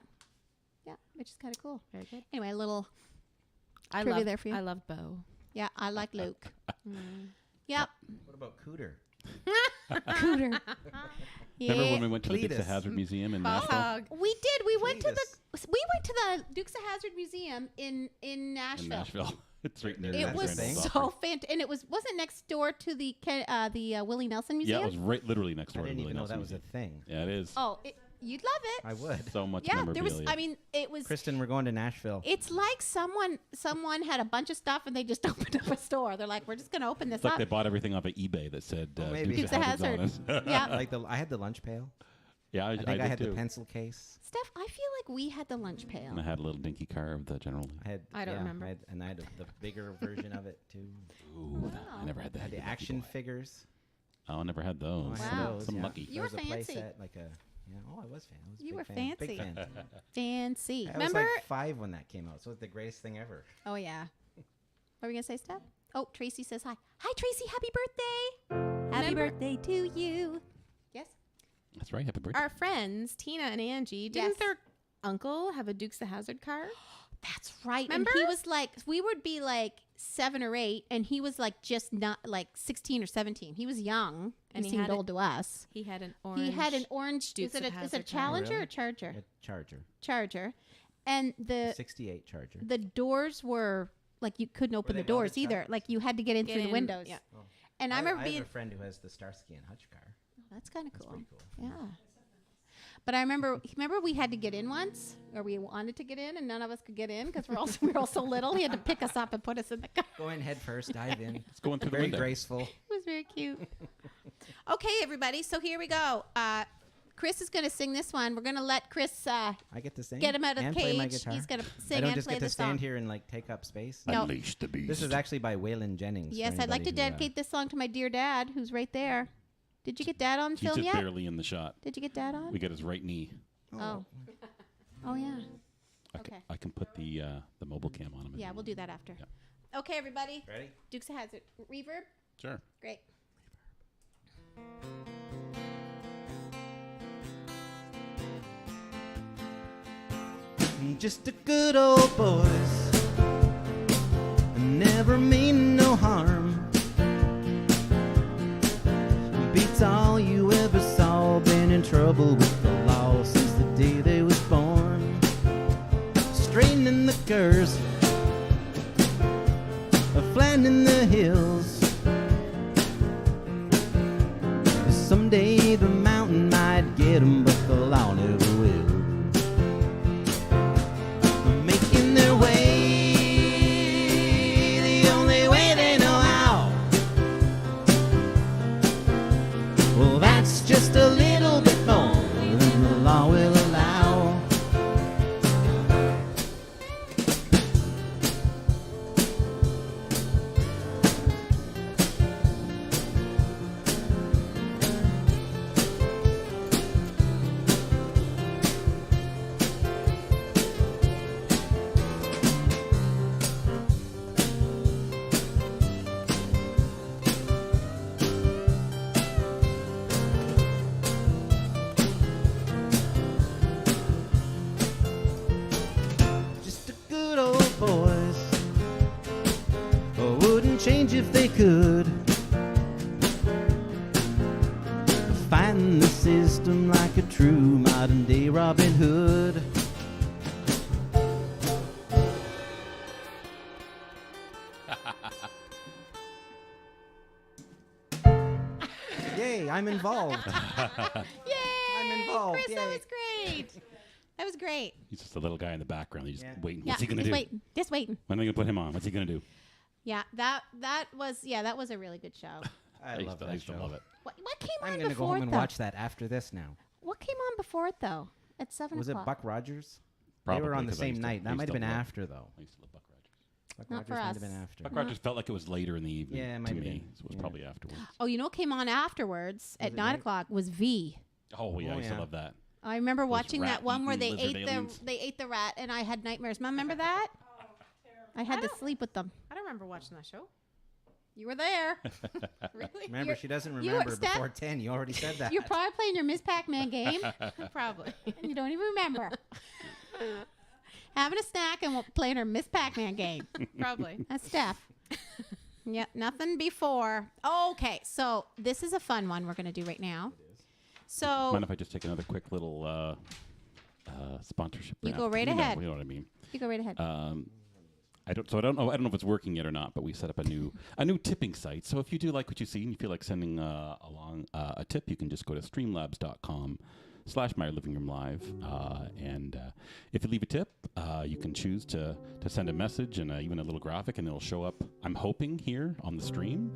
Yeah, which is kind of cool. Very good. Anyway, a little I trivia love there for you. I love Bo. Yeah, I like Luke. Yep. What about Cooter? Cooter. Remember when Yeah. we went to the Dukes of Cletus. Hazzard Museum in Boss Nashville? hog. We did. We went to Cletus. the Dukes of Hazzard Museum in Nashville. In Nashville. It's right near It Grand was Ole so Opry. fantastic, and it wasn't next door to the Willie Nelson Yeah, Museum. it was right, literally next I door to didn't Willie even know Nelson that was a Museum. thing. Yeah, it is. Oh, you'd love it. I would. So much Yeah, there was. memorabilia. I mean, it was. Kristen, we're going to Nashville. It's like someone had a bunch of stuff and they just opened up a store. They're like, we're just going to open this It's like up. they bought everything off of eBay that said maybe. Dukes of Hazzard's on it. Yeah. Like I had the lunch pail. Yeah, I I think did I had too. the pencil case. Steph, I feel like we had the lunch pail. And I had a little dinky car of the General Lee. I don't remember. I had the bigger version of it too. Ooh, I never had I that. had the Lucky action boy. figures. Oh, I never had Oh, those. I had Wow. those, Some yeah. lucky. You were There was a play fancy. set, like a I was fan. I was a You big were fan. fancy. Big fan. Fancy. I was Remember? like 5 when that came out, so it was the greatest thing ever. Oh, yeah. What were we going to say, Steph? Oh, Tracy says hi. Hi, Tracy. Happy birthday. Happy Remember- birthday to you. Yes? That's right. Happy birthday. Our friends, Tina and Angie, didn't Yes. their uncle have a Dukes of Hazzard car? That's right. Remember? And he was like, we would be like 7 or 8, and he was like just not like 16 or 17. He was young. And he he seemed had old to us. He had an orange. He had an orange. Dukes Is it of a Hazzard car. Challenger Really? or Charger? A Charger. Charger. And the 68 Charger. the doors were like you couldn't open they the doors welded either. shut? Like you had to get in Get through in, the windows. yeah. And I remember I being have a friend who has the Starsky and Hutch car. that's kind of That's cool. pretty cool. Yeah. But I remember we had to get in once, or we wanted to get in, and none of us could get in because we were all so little. He had to pick us up and put us in the car. Go in head first, dive in. It's going through the Very window. graceful. It was very cute. Okay, everybody. So here we go. Chris is going to sing this one. We're going to let Chris I get to sing. get him out of and the play my cage. guitar. He's going to I sing don't and just play get to the stand song. here and like take up space. No. Unleash the beast. This is actually by Waylon Jennings. for Yes, I'd like to anybody who, dedicate this song to my dear dad, who's right there. Did you get Dad on He's film just yet? barely in the shot. Did you get Dad on? We got his right knee. Oh. Oh yeah. I Okay. I can put the mobile cam on him. if Yeah, you we'll want. do that after. Yeah. Okay, everybody. Ready? Dukes of Hazzard. Reverb. Sure. Great. Just a good old boys, never mean no harm. Beats all you ever saw, been in trouble with the law since the day they was born. Straightening the curves, flattening the hills. Someday the mountain might get 'em, but the law never will. Making their way the only way they know how. Well, that's just a little bit more than the law will allow. Just a good old boys. Wouldn't change if they could. Fighting the system like a true modern day Robin Hood. Yay, I'm involved. Yay! I'm involved, Chris, that yay. was great. That was great. He's just a little guy in the background. He's just Yeah. waiting. Yeah, What's he gonna just do? waiting. Just waiting. When are they gonna put him on? What's he gonna do? Yeah, that was a really good show. I used love to- that I used to show. love it. What came I'm on going to go before home it and though? watch that after this now. What came on before it though? At 7 Was it o'clock. Buck Rogers? Probably, They were on the 'cause I same used to- night. I That used might have to been love- after, though. I used to love Buck Rogers. Buck Not Rogers for might us. have been after. Buck Rogers felt like it was later in the evening. Yeah, it to might have me, been. so it was Yeah. probably afterwards. Oh, you know what came on afterwards at it 9 night? o'clock was V. Oh yeah, I used to yeah. love that. I remember watching that one where they rat-eating ate lizard aliens. they ate the rat, and I had nightmares. Mom, remember that? I had to sleep with them. I don't remember watching that show. You were there. Really? Remember, she doesn't you were remember Steph- before 10. You already said that. You're probably playing your Miss Pac-Man game, Probably. and you don't even remember. Having a snack and playing her Miss Pac-Man game. Probably. That's Steph. Yep, nothing before. Okay, so this is a fun one we're going to do right now. So Mind if I just take another quick little sponsorship? You round? go right ahead. You know what I mean. you go right ahead. I don't know if it's working yet or not, but we set up a new tipping site. So if you do like what you see and you feel like sending along a tip, you can just go to streamlabs.com/mylivingroomlive, and if you leave a tip, you can choose to send a message and even a little graphic, and it'll show up. I'm hoping here on the stream.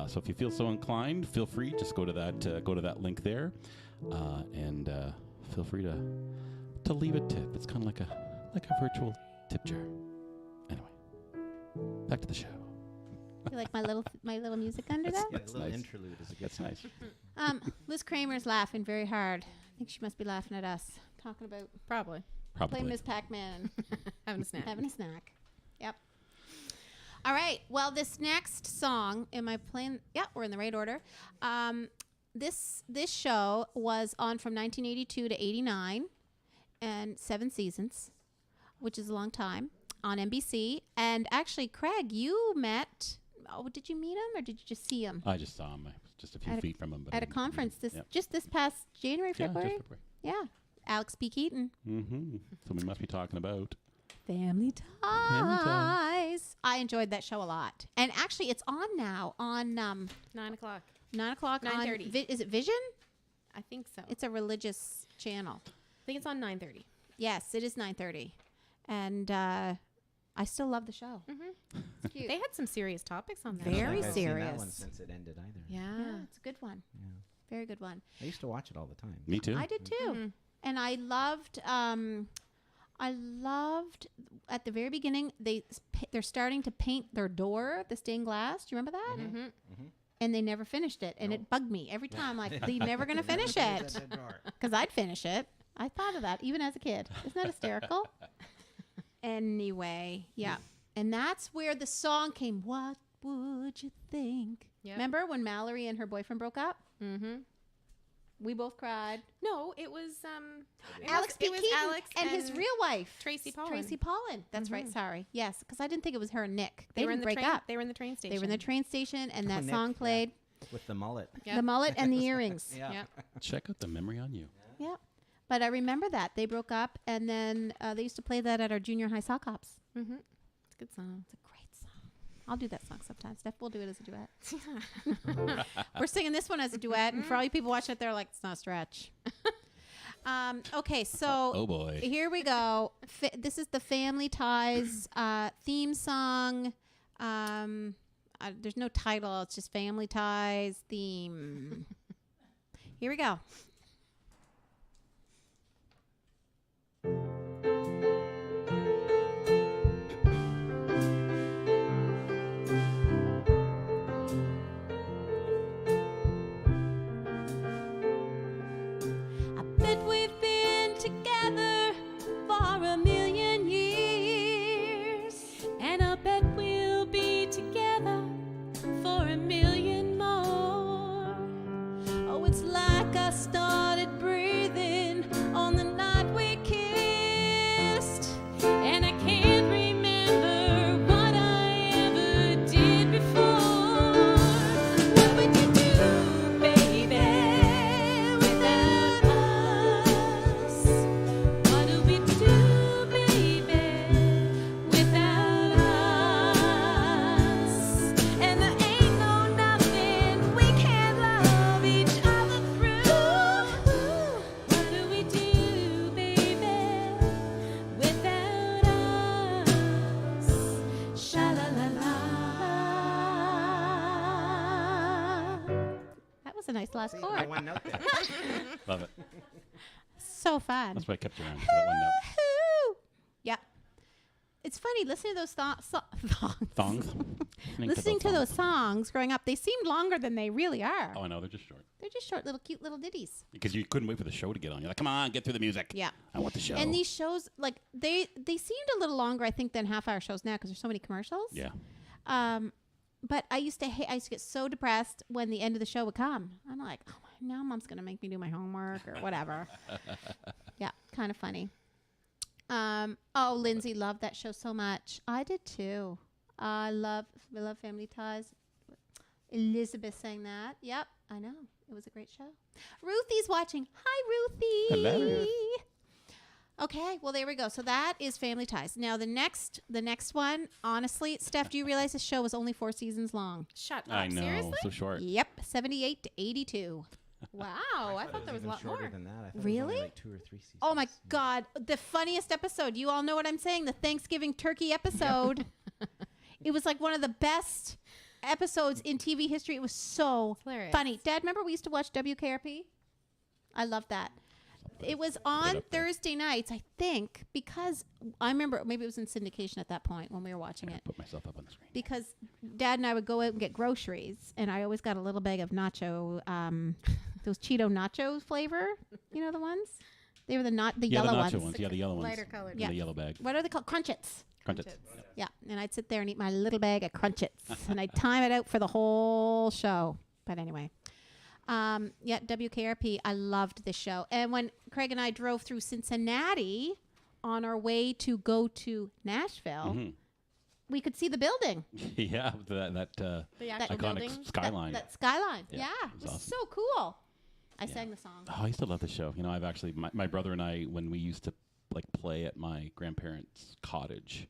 So if you feel so inclined, feel free. Just go to that link there, and feel free to leave a tip. It's kind of like a virtual tip jar. Anyway, back to the show. You like my little music under that? Yeah, a That's little nice. interlude is a good That's nice. Liz Kramer's laughing very hard. I think she must be laughing at us talking about Probably. playing Probably. Miss Pac-Man and Having a snack. having a snack. Yep. All right. Well, this next song, am I playing? Yeah, we're in the right order. This show was on from 1982 to 89, and 7 seasons, which is a long time, on NBC. And actually, Craig, you met. Oh, did you meet him or did you just see him I just saw him. I was just a few At a- feet from him. But at a conference Yep. this past January, Yeah, February? just February. Yeah. Alex P. Keaton. Mm-hmm. So we must be talking about. Family Ties. Ties. I enjoyed that show a lot. And actually, it's on now on 9 o'clock. 9 o'clock. 9:30. Is it Vision? I think so. It's a religious channel. I think it's on 9:30. Yes, it is 9:30. And I still love the show. Mm-hmm. It's cute. They had some serious topics on there. I don't Very think I've seen that one serious. since it ended either. Yeah. Yeah, it's a good one. Yeah. Very good one. I used to watch it all the time. Me too. I did too. Mhm. And I loved at the very beginning they're starting to paint their door, the stained glass. Do you remember that? Mm-hmm. And they never finished it, and Nope. it bugged me every time. Like they're never gonna finish it, because I'd finish it. I thought of that even as a kid. Isn't that hysterical? Anyway, yeah, and that's where the song came. What would you think? Yep. Remember when Mallory and her boyfriend broke up? Mm-hmm. We both cried. No, it was Alex P. It was Keaton Alex and his real wife, Tracy Pollan. Tracy Pollan. That's right. Mhm. Sorry. Yes, because I didn't think it was her and Nick. They were in didn't the break train. up. They were in the train station. They were in the train station, and that Nick, song yeah. played. With the mullet. Yep. The mullet and the earrings. Yeah. Yep. Check out the memory on you. Yeah. But I remember that. They broke up, and then they used to play that at our junior high sock hops. Mm-hmm. It's a good song. It's a great song. I'll do that song sometime. Steph, we'll do it as a duet. We're singing this one as a duet, and for all you people watching it, they're like, it's not a stretch. Okay, so Oh boy. here we go. This is the Family Ties theme song. There's no title. It's just Family Ties theme. Here we go. I bet we've been together for a million years, and I bet we'll be together for a million more. Oh, it's like I started breathing on the night we kissed, and I can't remember what I ever did before. What would you do, baby, without us? What do we do, baby, without us? And there ain't no nothing we can't love each other through. What do we do, baby, without us? Sha-la-la-la. That was a nice last See, chord. no one note there. Love it. So fun. That's why I kept you around for that one note. Woohoo! Yeah. it's funny listening to those thongs. Thongs. Listening to those songs growing up, they seemed longer than they really are. Oh, I know. They're just short. They're just short, little, cute little ditties. Because you couldn't wait for the show to get on. You're like, come on, get through the music. Yeah. I want the show. And these shows, like they seemed a little longer, I think, than half-hour shows now because there's so many commercials. Yeah. But I used to get so depressed when the end of the show would come. I'm like, oh, now Mom's gonna make me do my homework or whatever. Yeah, kind of funny. Oh, Lindsay loved that show so much. I did too. I love Family Ties. Elizabeth sang that. Yep, I know. It was a great show. Ruthie's watching. Hi, Ruthie. Hello. Okay, well there we go. So that is Family Ties. Now the next one, honestly, Steph, do you realize this show was only 4 seasons long? Shut up. I know. Seriously? So short. Yep, 78 to 82. Wow. I thought there was a lot shorter more. than that. I thought it was Really? only like 2 or 3 seasons. Oh my God, the funniest episode. You all know what I'm saying? The Thanksgiving turkey episode. It was like one of the best episodes in TV history. It was so Hilarious. funny. Dad, remember we used to watch WKRP? I love that. It was on up there. Thursday nights, I think, because I remember maybe it was in syndication at that point when we were watching it. Put myself up on the screen. Because Dad and I would go out and get groceries, and I always got a little bag of nacho, those Cheeto nacho flavor. You know the ones? They were the yellow the nacho ones. Yeah, the yellow ones. Lighter colored. In Yeah. the yellow bag. What are they called? Crunchets. Crunchets. Yeah, and I'd sit there and eat my little bag of Crunchets, and I'd time it out for the whole show. But anyway, yeah, WKRP. I loved this show. And when Craig and I drove through Cincinnati on our way to go to Nashville, we could see the building, Yeah, that The actual iconic building. skyline. that skyline. Yeah, Yeah, it it was was awesome. so cool. I sang the song. Oh, I used to love the show. You know, I've actually my brother and I, when we used to like play at my grandparents' cottage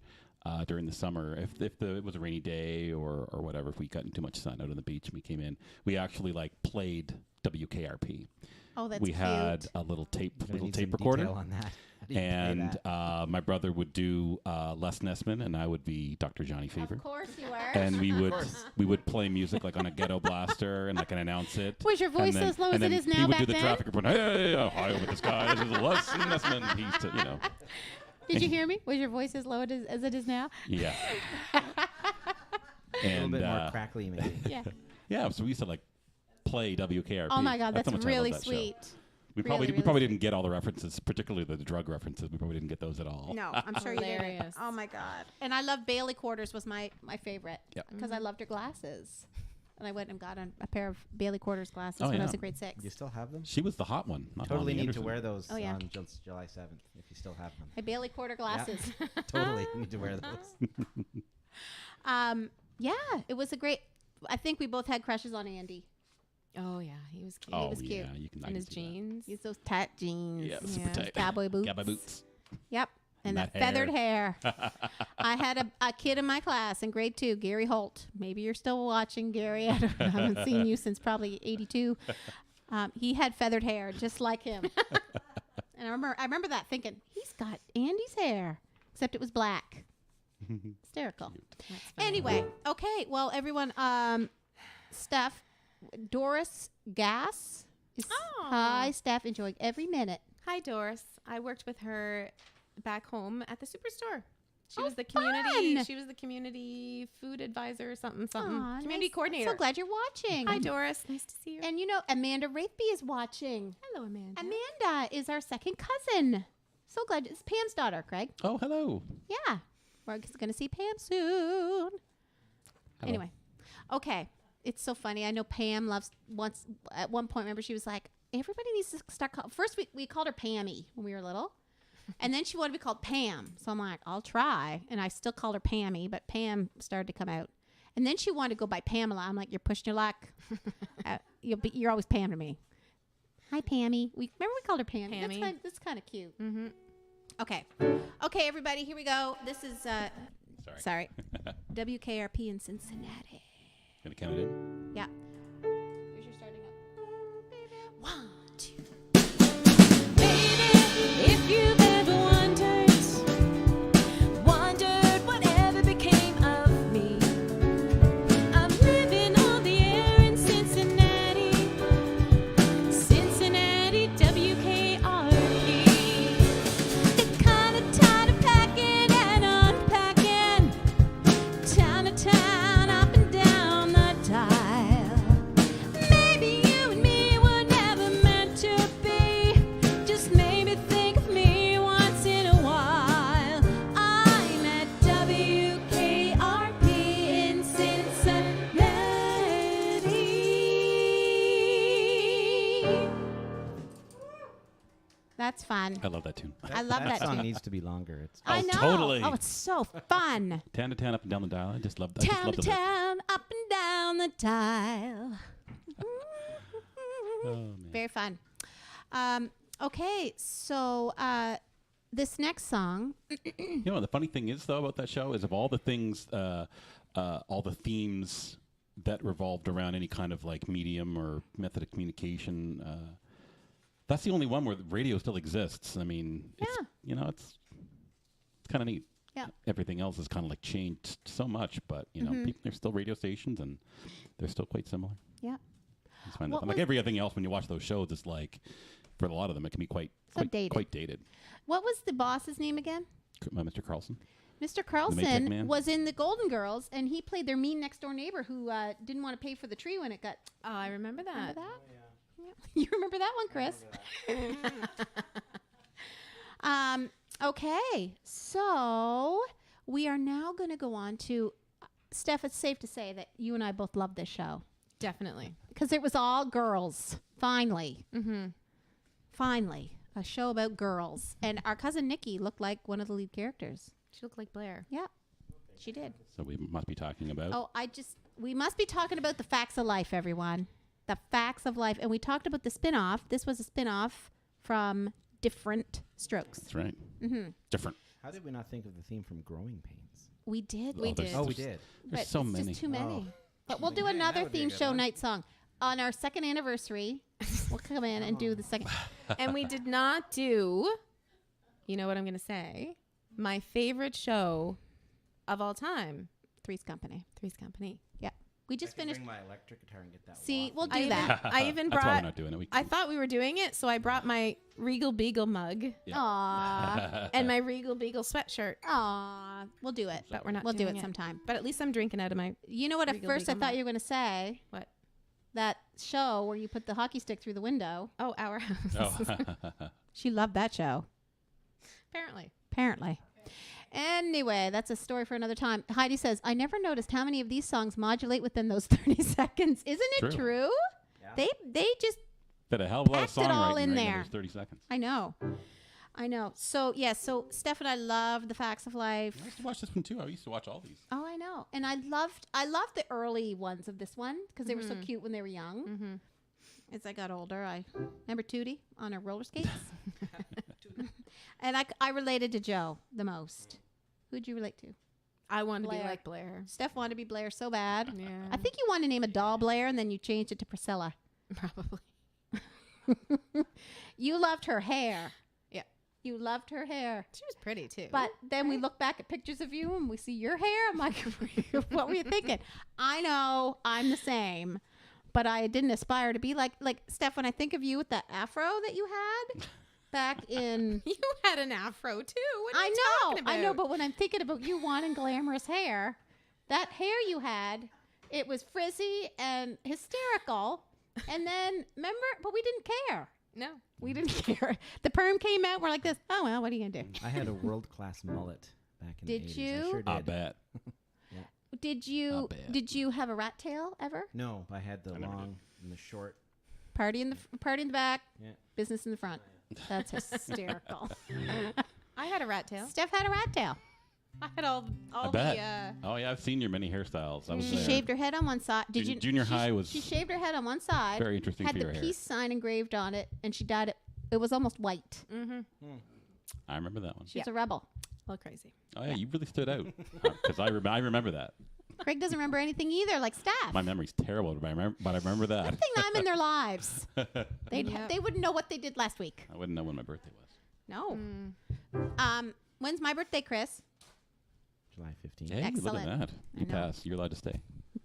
during the summer, if it was a rainy day or whatever, if we got too much sun out on the beach and we came in, we actually like played WKRP. Oh, that's We cute. had a little tape I'm gonna need some recorder. detail on that. How do you play And that? my brother would do Les Nessman, and I would be Dr. Johnny Fever. Of course you were. And we would play music like on a ghetto blaster and like and announce it. Was your voice And then- as low as and it then is now he would back do the then? traffic report. Hey, hi over the sky. This is Les Nessman. He used to, you know, Did you hear me? Was your voice as low as it is now? yeah. A little And bit more crackly, maybe. Yeah. yeah, so we used to like play WKRP. Oh my God, that's how much I love really that show. sweet. We Really, probably really didn't get all the references, particularly the drug references. We probably didn't get those at all. No, I'm sure you did. Hilarious. Oh my God. And I love Bailey Quarters was my favorite Yep. because I loved her glasses. And I went and got a pair of Bailey Quarters glasses Oh, when I yeah. was in grade 6. You still have them? She was the hot one. Not Totally Lonnie need to Anderson. wear those Oh, yeah. on July 7th if you still have them. My Bailey Quarter glasses. Totally need to wear those. Yeah, it was a great. I think we both had crushes on Andy. Oh, yeah. He was cute. Oh, was cute. yeah. You can, I And can his see that. jeans. He's those tight jeans. Yeah, super Yeah. tight. Cowboy boots. Cowboy boots. Yep. And And that that feathered hair. I had a kid in my class in grade 2, Gary Holt. Maybe you're still watching, Gary. I haven't seen you since probably 82. He had feathered hair just like him. And I remember that thinking, he's got Andy's hair, except it was black. Hysterical. Anyway, okay. Well, everyone, Steph, Doris Gass is Oh. hi, Steph, enjoying every minute. Hi, Doris. I worked with her back home at the superstore. She Oh, was the community. fun. She was the community food advisor, or something. Aw, Community nice. coordinator. So glad you're watching. Hi, Doris. Nice to see you. And you know, Amanda Rathby is watching. Hello, Amanda. Amanda is our second cousin. So glad. It's Pam's daughter, Craig. Oh, hello. Yeah. We're going to see Pam soon. Hello. Anyway. Okay. It's so funny. I know Pam at one point, remember, she was like, everybody needs to start first we called her Pammy when we were little. And then she wanted to be called Pam. So I'm like, I'll try. And I still called her Pammy, but Pam started to come out. And then she wanted to go by Pamela. I'm like, you're pushing your luck. You're always Pam to me. Hi, Pammy. Remember we called her Pammy. Pammy. That's kind of cute. Mm-hmm. Okay. Okay, everybody, here we go. This is, sorry, WKRP in Cincinnati. Gonna count it in? Yeah. Here's your starting up. 1, 2. Baby, if you've ever wondered whatever became of me, I'm living on the air in Cincinnati, WKRP. They're kinda tired of packing and unpacking. That's fun. I love that tune. I love that song tune. needs to be longer. It's I Oh, know. totally. Oh, it's so fun. Town to town, up and down the dial. I just love that. Town to town, up and down the dial. Oh, man. Very fun. Okay, so this next song. You know, the funny thing is, though, about that show is of all the things, all the themes that revolved around any kind of like medium or method of communication, that's the only one where the radio still exists. I mean, it's, you know, it's kind of neat. Yeah. Everything else has kind of like changed so much, but you know, there's still radio stations and they're still quite similar. Yeah. It's fine. What Like was- everything else, when you watch those shows, it's like for a lot of them, it can be quite dated. What was the boss's name again? Mr. Carlson. Mr. Maytag Carlson Man? was in the Golden Girls, and he played their mean next door neighbor who didn't want to pay for the tree when it got. Oh, I remember that. Remember that? Yeah. You remember that one, Chris? Okay, so we are now going to go on to Steph. It's safe to say that you and I both love this show Definitely. because it was all girls. Finally, Mm-hmm. finally, a show about girls, and our cousin Nikki looked like one of the lead characters. She looked like Blair. Yeah, she did. So we must be talking about. Oh, we must be talking about the facts of life, everyone. The facts of life. And we talked about the spin-off. This was a spin-off from Different Strokes. That's right. Mm-hmm. Different. How did we not think of the theme from Growing Pains? We did. Oh, there's- Oh, we there's- did. But There's so it's many. just too many. Oh. But we'll do Man, that another would be a theme good show one. night song. On our second anniversary, we'll come in and do the second. And we did not do, you know what I'm going to say, my favorite show of all time, Three's Company. Three's Company. We just finished. Bring my electric guitar and get that. See, waft we'll in. do I even, that. I even That's why we're brought, not doing it. I thought we were doing it, so I brought my Regal Beagle mug Yeah. Aw. and my Regal Beagle sweatshirt. Aw. We'll do it. But we're not We'll do doing it sometime. But at least I'm drinking out of my... You know what? At Regal first, I Beagle thought mug. you were going to say What? that show where you put the hockey stick through the window. Oh, Our House. Oh. She loved that show. Apparently. Apparently. Anyway, that's a story for another time. Heidi says, I never noticed how many of these songs modulate within those 30 seconds. Isn't it True. true? Yeah. They just, Did a hell of a lot of Packed it all songwriting in right there. those 30 seconds. I know. So, yeah, so Steph and I love the facts of life. I used to watch this one too. I used to watch all these. Oh, I know. And I loved the early ones of this one because they were so cute when they were young. Mm-hmm. As I got older, I remember Tootie on her roller skates. And I related to Joe the most. Who'd you relate to? I wanted to Blair. be like Blair. Steph wanted to be Blair so bad. Yeah. I think you wanted to name a doll Blair and then you changed it to Priscilla. Probably. You loved her hair. Yeah. You loved her hair. She was pretty, too. But then we look back at pictures of you and we see your hair. I'm like, what were you thinking? I know I'm the same, but I didn't aspire to be like Steph, when I think of you with that afro that you had back in... You had an afro, too. What are you talking about? I know, but when I'm thinking about you wanting glamorous hair, that hair you had, it was frizzy and hysterical. And then, remember, but we didn't care. No. We didn't care. The perm came out, we're like this, oh, well, what are you going to do? I had a world-class mullet back in Did the 80s. you? I sure did. I bet. Did bad. did you have a rat tail ever? No, I had the I never long and the short. Party in the back, Yeah. business in the front. That's hysterical. I had a rat tail. Steph had a rat tail. I had all I the... bet. Oh yeah, I've seen your many hairstyles. I was She there. shaved her head on one side. Did you? Junior she- high was She shaved her head on one side. very interesting Had for the your hair. peace sign engraved on it, and she dyed it. It was almost white. Mm-hmm. I remember that one. She was a rebel. A little crazy. Oh yeah, you really stood out because I remember that. Craig doesn't remember anything either, like Steph. My memory's terrible, but I remember that. Good thing I'm in their lives. Yep. They wouldn't know what they did last week. I wouldn't know when my birthday was. No. Mm. When's my birthday, Chris? July 15th. Hey, look Excellent. at that. You know. pass. You're allowed to stay.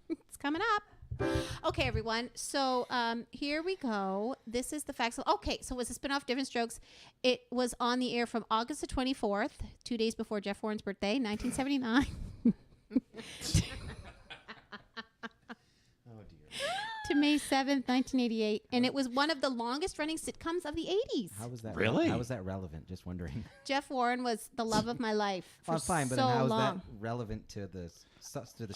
It's coming up. Okay, everyone. So here we go. This is the facts. Okay, so it was a spinoff, Different Strokes. It was on the air from August the 24th, 2 days before Jeff Warren's birthday, 1979. Oh dear. to May 7th, 1988. And it was one of the longest running sitcoms of the 80s. How was that? Really? How was that relevant? Just wondering. Jeff Warren was the love of my life for Well, fine, but so then how is long. that relevant to the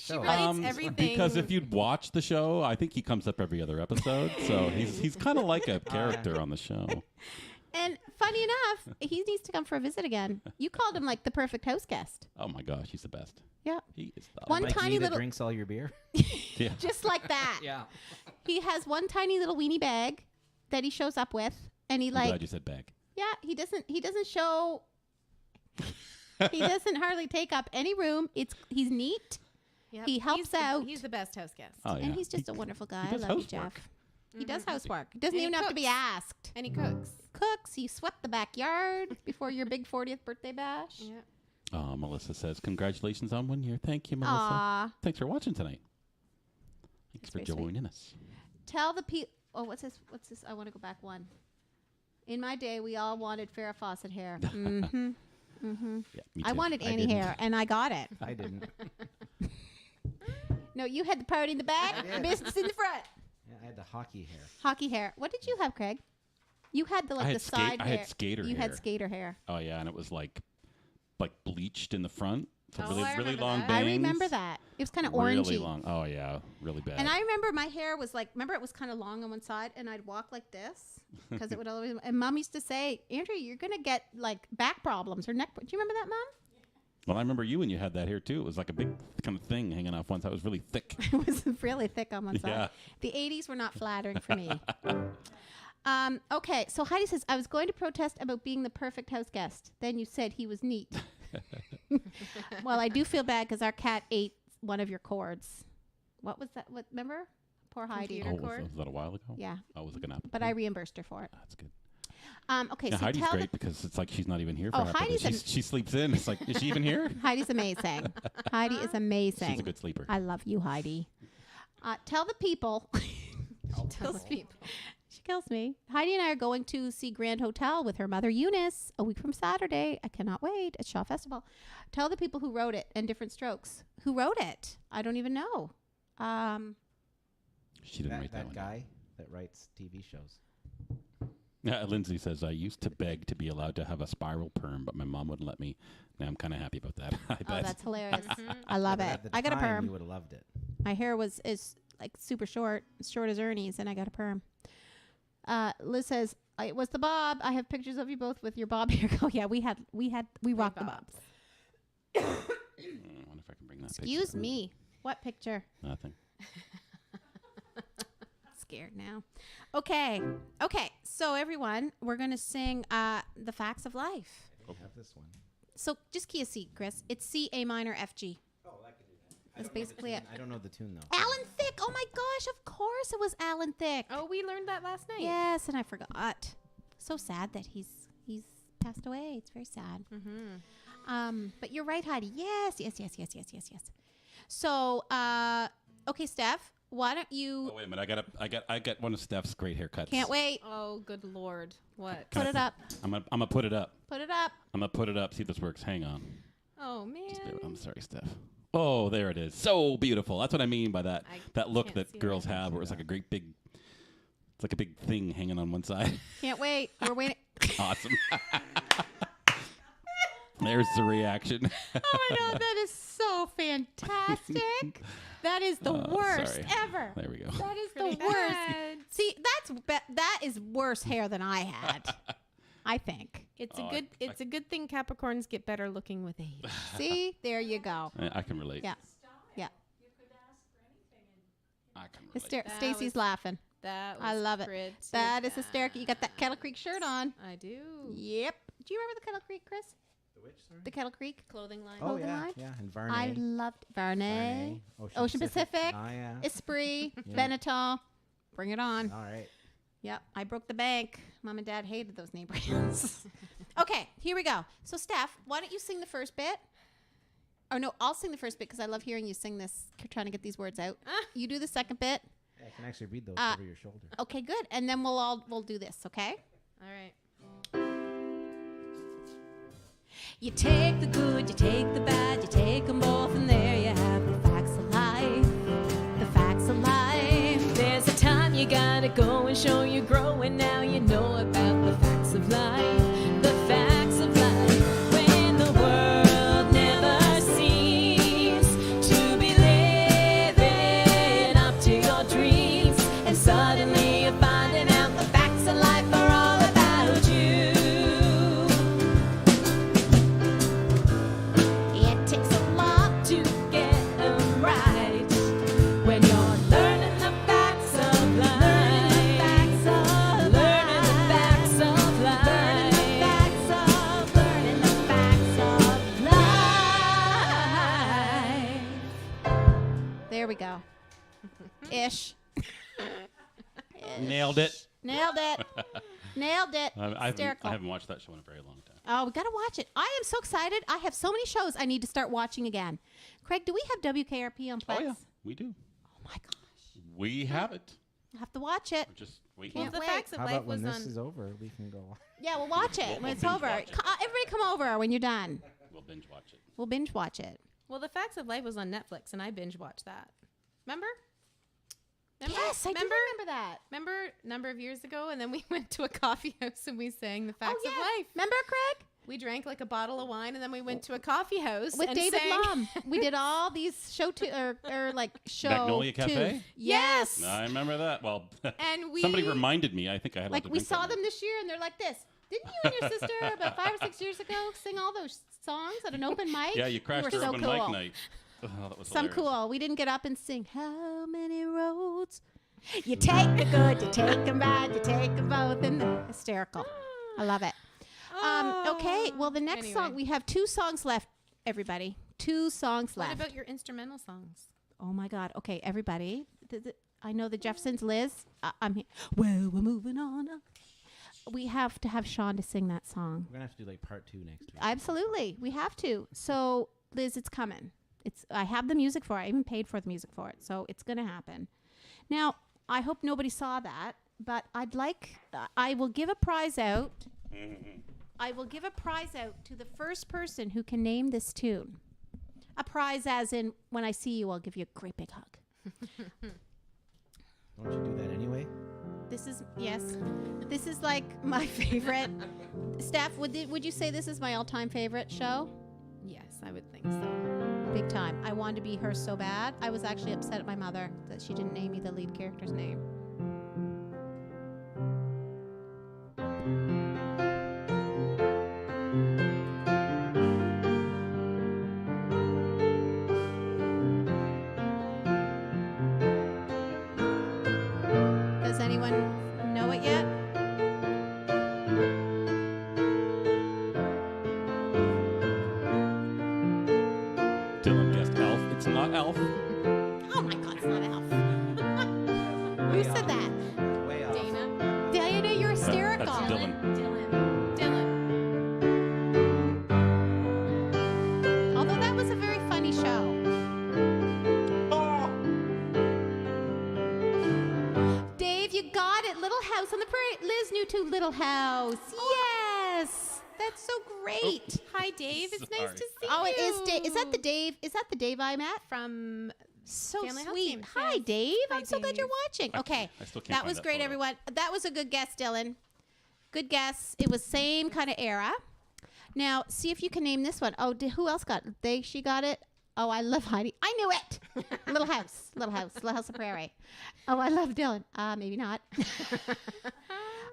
show? Right. It's everything. Because if you'd watch the show, I think he comes up every other episode. So he's kind of like a character on the show. And funny enough, he needs to come for a visit again. You called him like the perfect house guest. Oh my gosh, he's the best. Yeah. He is the One Like tiny me that little- drinks all your beer. Yeah. Just like that. Yeah. He has one tiny little weenie bag that he shows up with, and he I'm like, glad you said bag. yeah, he doesn't show. He doesn't hardly take up any room. He's neat. Yep. He helps out. He's the best house guest. Oh yeah. And he's just a wonderful guy. I does love you, housework. Jeff. He does Mhm. housework. He doesn't And he even have to be cooks. asked. And he cooks. Cooks. He swept the backyard before your big 40th birthday bash. Yeah. Oh, Melissa says congratulations on 1 year. Thank you, Melissa. Aw. Thanks for watching tonight. Thanks for very sweet. joining us. Tell the people. Oh, what's this? What's this? I want to go back one. In my day, we all wanted Farrah Fawcett hair. Mm-hmm. Mm-hmm. Yeah, me I too. wanted I Annie didn't. hair, and I got it. I didn't. No, you had the party in the back, I the did. business in the front. Yeah, I had the hockey hair. Hockey hair. What did you have, Craig? You had the I like had the skate- side I hair. had skater You hair. had skater hair. Oh yeah, and it was like bleached in the front. So Oh, really, I really remember long that. bangs. I remember that. It was kind of Really orangey. long. Oh yeah, really bad. And I remember my hair was like, remember it was kind of long on one side, and I'd walk like this because it would always. And Mom used to say, "Andrea, you're gonna get like back problems or neck." Do you remember that, Mom? Well, I remember you when you had that hair too. It was like a big kind of thing hanging off one side. It was really thick. It was really thick on one side. Yeah. The 80s were not flattering for me. Okay, so Heidi says, I was going to protest about being the perfect house guest. Then you said he was neat. Well, I do feel bad because our cat ate one of your cords. What was that? What? Remember? Poor Heidi. Computer Oh, was, cord? was that a while ago? Yeah, Oh, was it an apple? but I reimbursed her for it. That's good. Okay, Yeah, so Heidi's tell great because it's like she's not even here for Oh, half of Heidi's it. She sleeps in. It's like, is she even here? Heidi's amazing. Heidi is amazing. She's a good sleeper. I love you, Heidi. Tell the people. Tells people. She kills me. Heidi and I are going to see Grand Hotel with her mother Eunice a week from Saturday. I cannot wait at Shaw Festival. Tell the people who wrote it and Different Strokes. Who wrote it? I don't even know. She didn't write that That one. guy that writes TV shows. Yeah, Lindsay says, I used to beg to be allowed to have a spiral perm, but my mom wouldn't let me. Now I'm kind of happy about that. I Oh, bet. that's hilarious. Mhm. I love But it. at the I got a time, perm. You would have loved it. My hair is like super short, as short as Ernie's, and I got a perm. Liz says, it was the bob. I have pictures of you both with your bob hair. Oh yeah, we rocked the bobs. I wonder if I can bring that Excuse picture. me. What picture? Nothing. Scared now. Okay. So everyone, we're gonna sing the Facts of Life. I have this one. So just key a C, Chris. It's C, A minor, F, G. Oh, I could do that. That's basically it. I don't know the tune though. Alan Thicke. Oh my gosh! Of course it was Alan Thicke. Oh, we learned that last night. Yes, and I forgot. So sad that he's passed away. It's very sad. Mm-hmm. But you're right, Heidi. Yes. So, okay, Steph, why don't you Oh, wait a minute. I got one of Steph's great haircuts. can't wait. Oh, good Lord. What? Put it up. I'm gonna put it up. Put it up. I'm gonna put it up. See if this works. Hang on. Oh, man. I'm sorry, Steph. Oh, there it is. So beautiful. That's what I mean by that. I That look can't that see girls that. have, where it's like a great big. It's like a big thing hanging on one side. Can't wait. We're waiting. Awesome. There's the reaction. Oh my God, that is so fantastic. That is the worst sorry. ever. There we go. That is Pretty the worst. bad. See, that is worse hair than I had. I think. It's Oh, it's a good thing Capricorns get better looking with age. See, there you go. I can relate. Yeah. Yeah. I can relate. That Stacy's was- laughing. That was I love it. pretty That is bad. hysterical. You got that Kettle Creek shirt on. I do. Yep. Do you remember the Kettle Creek, Chris? The which, sorry? The Kettle Creek? Clothing line. Oh Clothing yeah, line? yeah, and Varney. I loved Varney, Ocean Pacific, Ah, yeah. Esprit, Yeah. Veneto. Bring it on. All right. Yep. I broke the bank. Mom and Dad hated those name brands. Okay, here we go. So, Steph, why don't you sing the first bit? Oh, no, I'll sing the first bit because I love hearing you sing this, trying to get these words out. You do the second bit. Yeah, I can actually read those over your shoulder. Okay, good. And then we'll do this, okay? All right. You take the good, you take the bad, you take them both, and there you have the facts of life. The facts of life. There's a time you gotta go and show you're growing. Now you know about the facts of life. The facts of life. When the world never seems to be living up to your dreams, and suddenly you're finding out the facts of life are all about you. There we go. Ish. Nailed it. Nailed it. Nailed it. I Hysterical. haven't watched that show in a very long time. Oh, we got to watch it. I am so excited. I have so many shows I need to start watching again. Craig, do we have WKRP on Plex? Oh, yeah, we do. Oh, my gosh. We have it. I'll have to watch it. We're just waiting. Well, Can't the wait. Facts of How Life about was when this on. is over, we can go. Yeah, we'll watch it when We'll it's binge over. watch it. Everybody come over when you're done. We'll binge watch it. We'll binge watch it. Well, the Facts of Life was on Netflix, and I binge watched that. Remember? Yes, I do remember that. Remember a number of years ago, and then we went to a coffee house and we sang the Facts of Life. Remember, Craig? We drank like a bottle of wine, and then we went to a coffee house With and David sang. Lum. We did all these show show Magnolia Cafe? tunes. Yes. I remember that. Well, And we somebody reminded me. I think I had Like to we drink saw that them this year, and they're like this. Didn't you and your sister about 5 or 6 years ago sing all those songs at an open mic? Yeah, you crashed were your so open cool. mic night. Oh, that was Some hilarious. cool. We didn't get up and sing. How many roads? You take the good, you take them bad, you take them both, and hysterical. I love it. Okay. Well, the next Anyway. song we have 2 songs left. Everybody, 2 songs What left. about your instrumental songs? Oh my God. Okay, everybody. I know the Jeffersons. Liz, I'm here. Well, we're moving on. We have to have Sean to sing that song. We're gonna have to do like part 2 next week. Absolutely, we have to. So, Liz, it's coming. I have the music for it. I even paid for the music for it, so it's gonna happen. Now, I hope nobody saw that, but I'd like. I will give a prize out. I will give a prize out to the first person who can name this tune. A prize, as in, when I see you, I'll give you a great big hug. Don't you do that anyway? This is This is like my favorite. Steph, would you say this is my all-time favorite show? Yes, I would think so. Big time. I wanted to be her so bad. I was actually upset at my mother that she didn't name me the lead character's name. Does anyone know it yet? Dylan guessed Elf. It's not Elf. Oh my God, it's not Elf. Who said that? Way off. Dana? Diana, you're hysterical. That's Dylan. Dylan. Although that was a very funny show. Dave, you got it. Little House on the Prairie. Liz knew too. Little House. Yes. That's so great. Hi, Dave. It's nice Sorry. to see Oh, you. it is Dave. Is that the Dave? Is that the Dave I met? From So Family Health sweet. Team, Hi, yes. Dave. Hi, I'm so glad you're watching. Okay. I still can't That find was that great, photo. everyone. That was a good guess, Dylan. Good guess. It was same kind of era. Now, see if you can name this one. Oh, who else got it? She got it. Oh, I love Heidi. I knew it. Little House. Little House. Little House of Prairie. Oh, I love Dylan. Maybe not.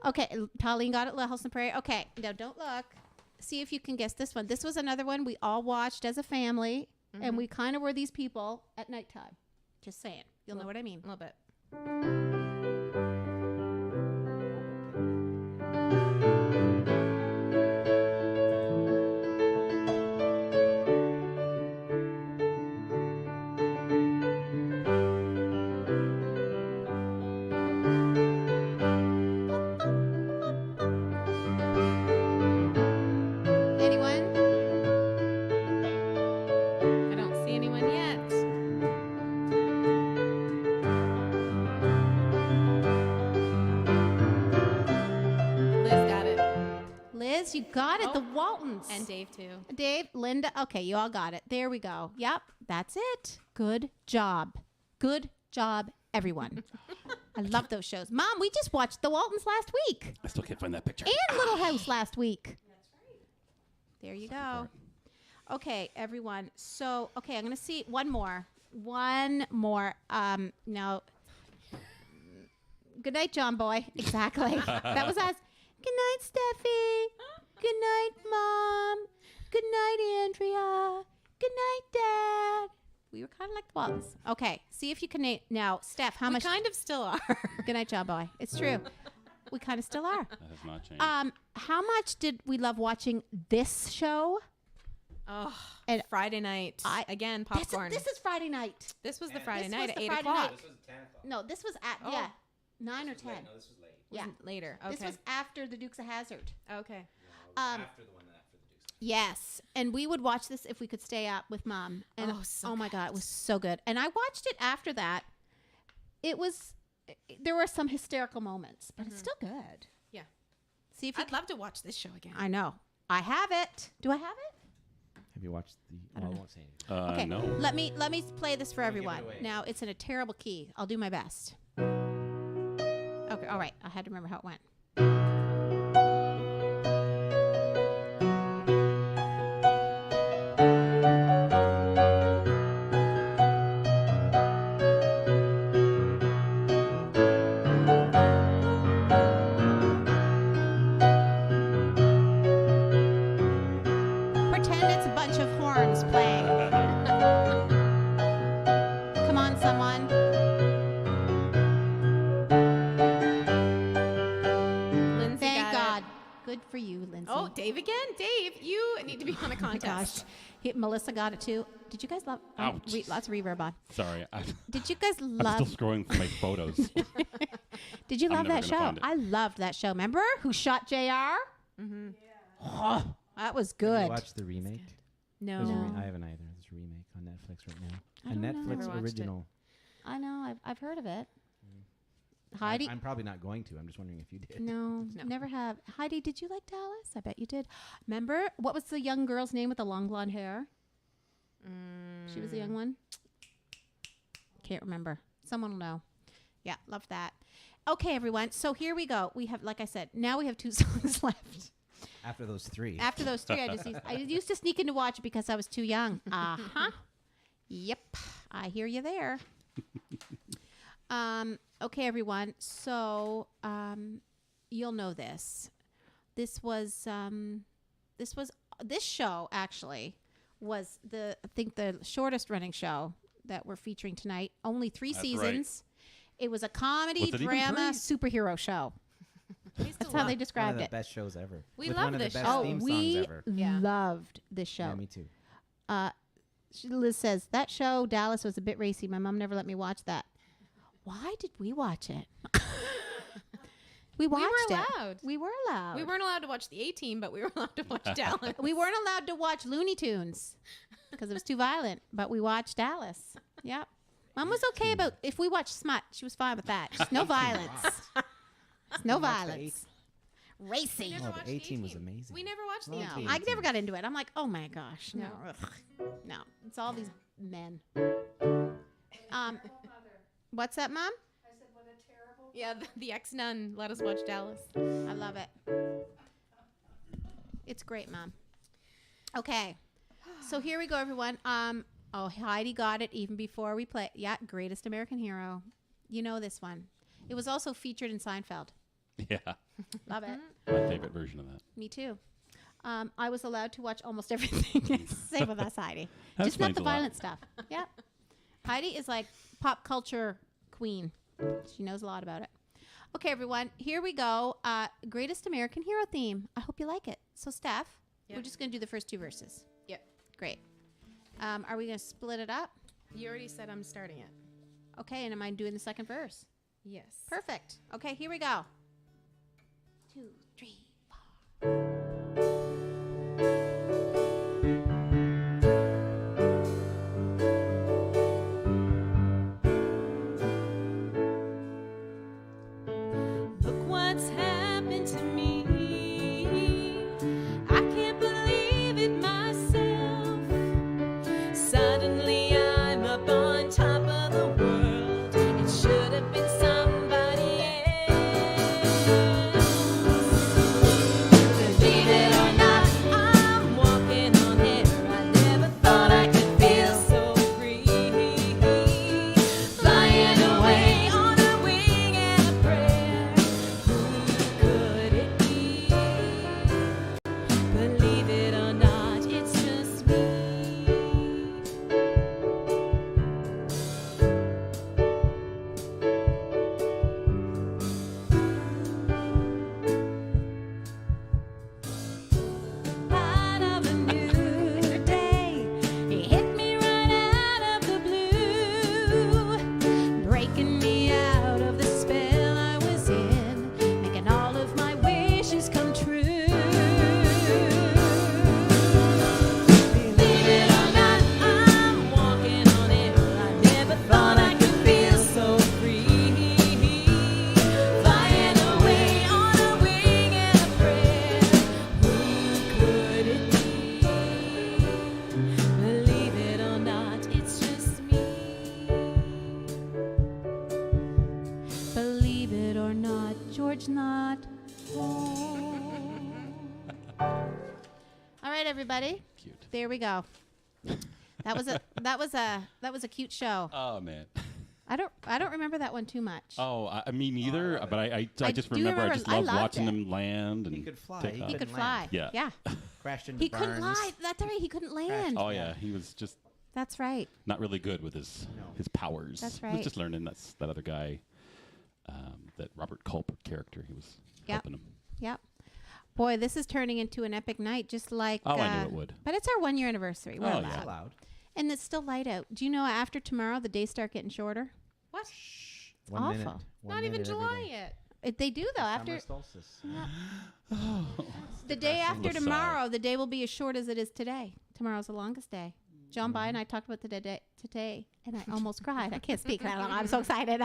Okay. Pauline got it. Little House on the Prairie. Okay. Now, don't look. See if you can guess this one. This was another one we all watched as a family, and we kind of were these people at nighttime. Just saying. You'll know what I mean. a little bit. Anyone? I don't see anyone yet. Liz got it. Liz, you got it. Oh. The Waltons. And Dave, too. Dave, Linda. Okay, you all got it. There we go. Yep, that's it. Good job. Good job, everyone. I love those shows. Mom, we just watched The Waltons last week I still can't find that picture. and Little House last week. That's right. There you go. Okay, everyone. So, okay, I'm going to see one more. Now, good night, John Boy. Exactly. That was us. Good night, Steffi. Good night, Mom. Good night, Andrea. Good night, Dad. We were kind of like the Waltons. Okay, see if you can name. Now, Steph, how We much? kind of still are. Good night, John Boy. It's true. We kind of still are. That has not changed. How much did we love watching this show? Oh, And Friday night. Again, popcorn. This is Friday night. This was the And Friday this night was at the 8 Friday o'clock. night. This was 10 o'clock. No, this was at Oh. 9 or 10. No, this was late. Yeah, Later. Okay. this was after the Dukes of Hazzard. Okay. No, Um, after the one after the Dukes. Yes, and we would watch this if we could stay up with Mom. And Oh, so my God, it was so good. And I watched it after that. There were some hysterical moments, but it's still good. Yeah. See if you I'd love to watch this show again. I know. I have it. Do I have it? Have you watched the? I don't know. won't say anything. Okay. No. Let me play this for Don't give it everyone. away. Now it's in a terrible key. I'll do my best. Okay. All right. I had to remember how it went. Pretend it's a bunch of horns playing. Come on, someone. Lindsay Thank got God. it. Good for you, Lindsay. Oh, Dave again? Dave, you need to be on a my gosh. contest. Melissa got it too. Did you guys love? Ouch. Lots of reverb on. Sorry, I'm Did you guys still love? scrolling through my photos. Did you I'm love never that gonna show? find it. I loved that show. Remember who shot Jr.? Oh, that was Have good. you watched the remake? No. There's a No. I haven't either. There's a remake on Netflix right now. I A don't know. Netflix Never watched it. original. I know. I've heard of it. Heidi. I'm probably not going to. I'm just wondering if you did. No, No. never have. Heidi, did you like Dallas? I bet you did. Remember what was the young girl's name with the long blonde hair? She was the young one. Can't remember. Someone will know. Yeah, love that. Okay, everyone. So here we go. We have, like I said, now we have 2 songs left. After those 3. After those 3, I used to sneak in to watch it because I was too young. Uh-huh. Yep. I hear you there. Okay, everyone. So you'll know this. This show actually was I think the shortest running show that we're featuring tonight. Only 3 That's seasons. It was a comedy, Was it even drama, 3? superhero show. That's how they One of described the it. best shows ever. We With love one of this the show. best Oh, theme songs we ever. Yeah. loved this show. Yeah, me too. Liz says, that show, Dallas, was a bit racy. My mom never let me watch that. Why did we watch it? We watched were it. allowed. We were allowed. We weren't allowed to watch the A-Team, but we were allowed to watch Dallas. We weren't allowed to watch Looney Tunes because it was too violent, but we watched Dallas. Yep. Mom was okay about if we watched smut. She was fine with that. Just no violence. Just no watched the violence. We Racing. never Oh, watched the A-Team was A-Team. amazing. We never watched the No, Loved A-Team. the I A-Team. never got into it. I'm like, oh my gosh, no, No. Ugh. No. It's all these men. What's that, Mom? Yeah, the ex-nun let us watch Dallas. I love it. It's great, Mom. Okay, so here we go, everyone. Heidi got it even before we play. Yeah, Greatest American Hero. You know this one. It was also featured in Seinfeld. Yeah, Love it. my favorite version of that. Me too. I was allowed to watch almost everything. Same with us, Heidi. That Just not explains the a lot. violent stuff. Yeah. Heidi is like pop culture queen. She knows a lot about it. Okay, everyone. Here we go. Greatest American Hero theme. I hope you like it. So, Steph, we're Yep. just going to do the first 2 verses. Yep. Great. Are we going to split it up? You already said I'm starting it. Okay, and am I doing the second verse? Yes. Perfect. Okay, here we go. 2, 3, 4. Look what's happened to me. I can't believe it myself. Suddenly I'm up on top of the world. It should have been somebody else. Believe it or not, I'm one bridge not home. All right, everybody. Cute. There we go. That was a cute show. Oh man. I don't remember that one too much. Oh, I mean neither. But I just do remember. I remember- just I loved loved watching it. them land and He could fly. take He off. He couldn't could fly. Yeah. Yeah. Crashed into He barns. couldn't fly. That's right. He couldn't land. Oh yeah, he was just That's right. not really good with his powers. That's He was right. just learning. That's that other guy, that Robert Culp character. He was Yep. helping him. Yep. Boy, this is turning into an epic night, just like. Oh, I knew it would. But it's our 1 year anniversary. We're Oh, allowed. yeah. It's allowed. And it's still light out. Do you know after tomorrow the days start getting shorter? What? 1 awful. minute. Not even July yet. They do though. After Summer solstice. the day after Let's tomorrow, the day will be as short as it is today. Tomorrow's the longest day. John By and I talked about the day today, and I almost cried. I can't speak. I'm so excited.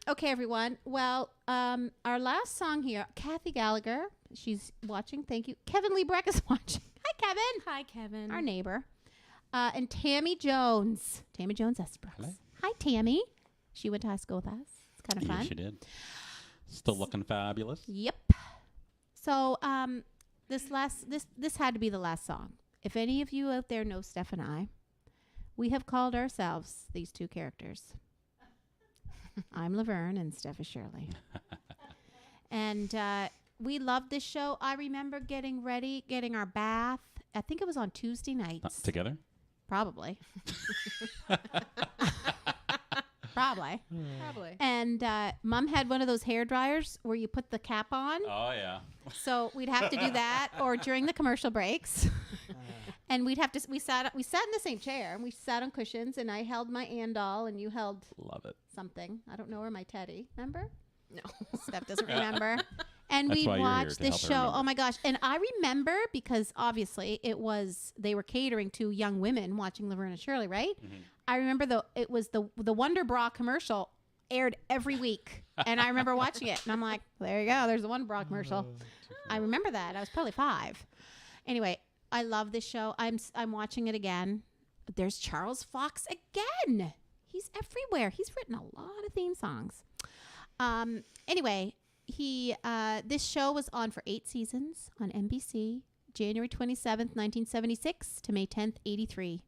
Okay, everyone. Well, our last song here, Kathy Gallagher. She's watching. Thank you. Kevin Lebreck is watching. Hi, Kevin. Hi, Kevin. Our neighbor. And Tammy Jones. Tammy Jones Estabrook. Hello. Hi, Tammy. She went to high school with us. It's kind of Yeah, fun. she did. Still looking fabulous. Yep. So this had to be the last song. If any of you out there know Steph and I, we have called ourselves these two characters. I'm Laverne and Steph is Shirley. And we loved this show. I remember getting ready, getting our bath. I think it was on Tuesday nights. Together? Probably. Probably. Probably. And Mom had one of those hair dryers where you put the cap on. Oh yeah. So we'd have to do that, or during the commercial breaks, and we'd have to. We sat in the same chair, and we sat on cushions, and I held my Ann doll, and you held Love it. something. I don't know, or my teddy. Remember? No. Steph doesn't remember. And That's we why you're here, watched to this help her show. remember. Oh my gosh! And I remember because obviously they were catering to young women watching Laverne and Shirley, right? Mm-hmm. I remember it was the Wonder Bra commercial aired every week, and I remember watching it, and I'm like, there you go, there's the Wonder Bra commercial. I remember that. I was probably 5. Anyway, I love this show. I'm watching it again. There's Charles Fox again. He's everywhere. He's written a lot of theme songs. Anyway, this show was on for 8 seasons on NBC, January 27th, 1976 to May 10th, 83.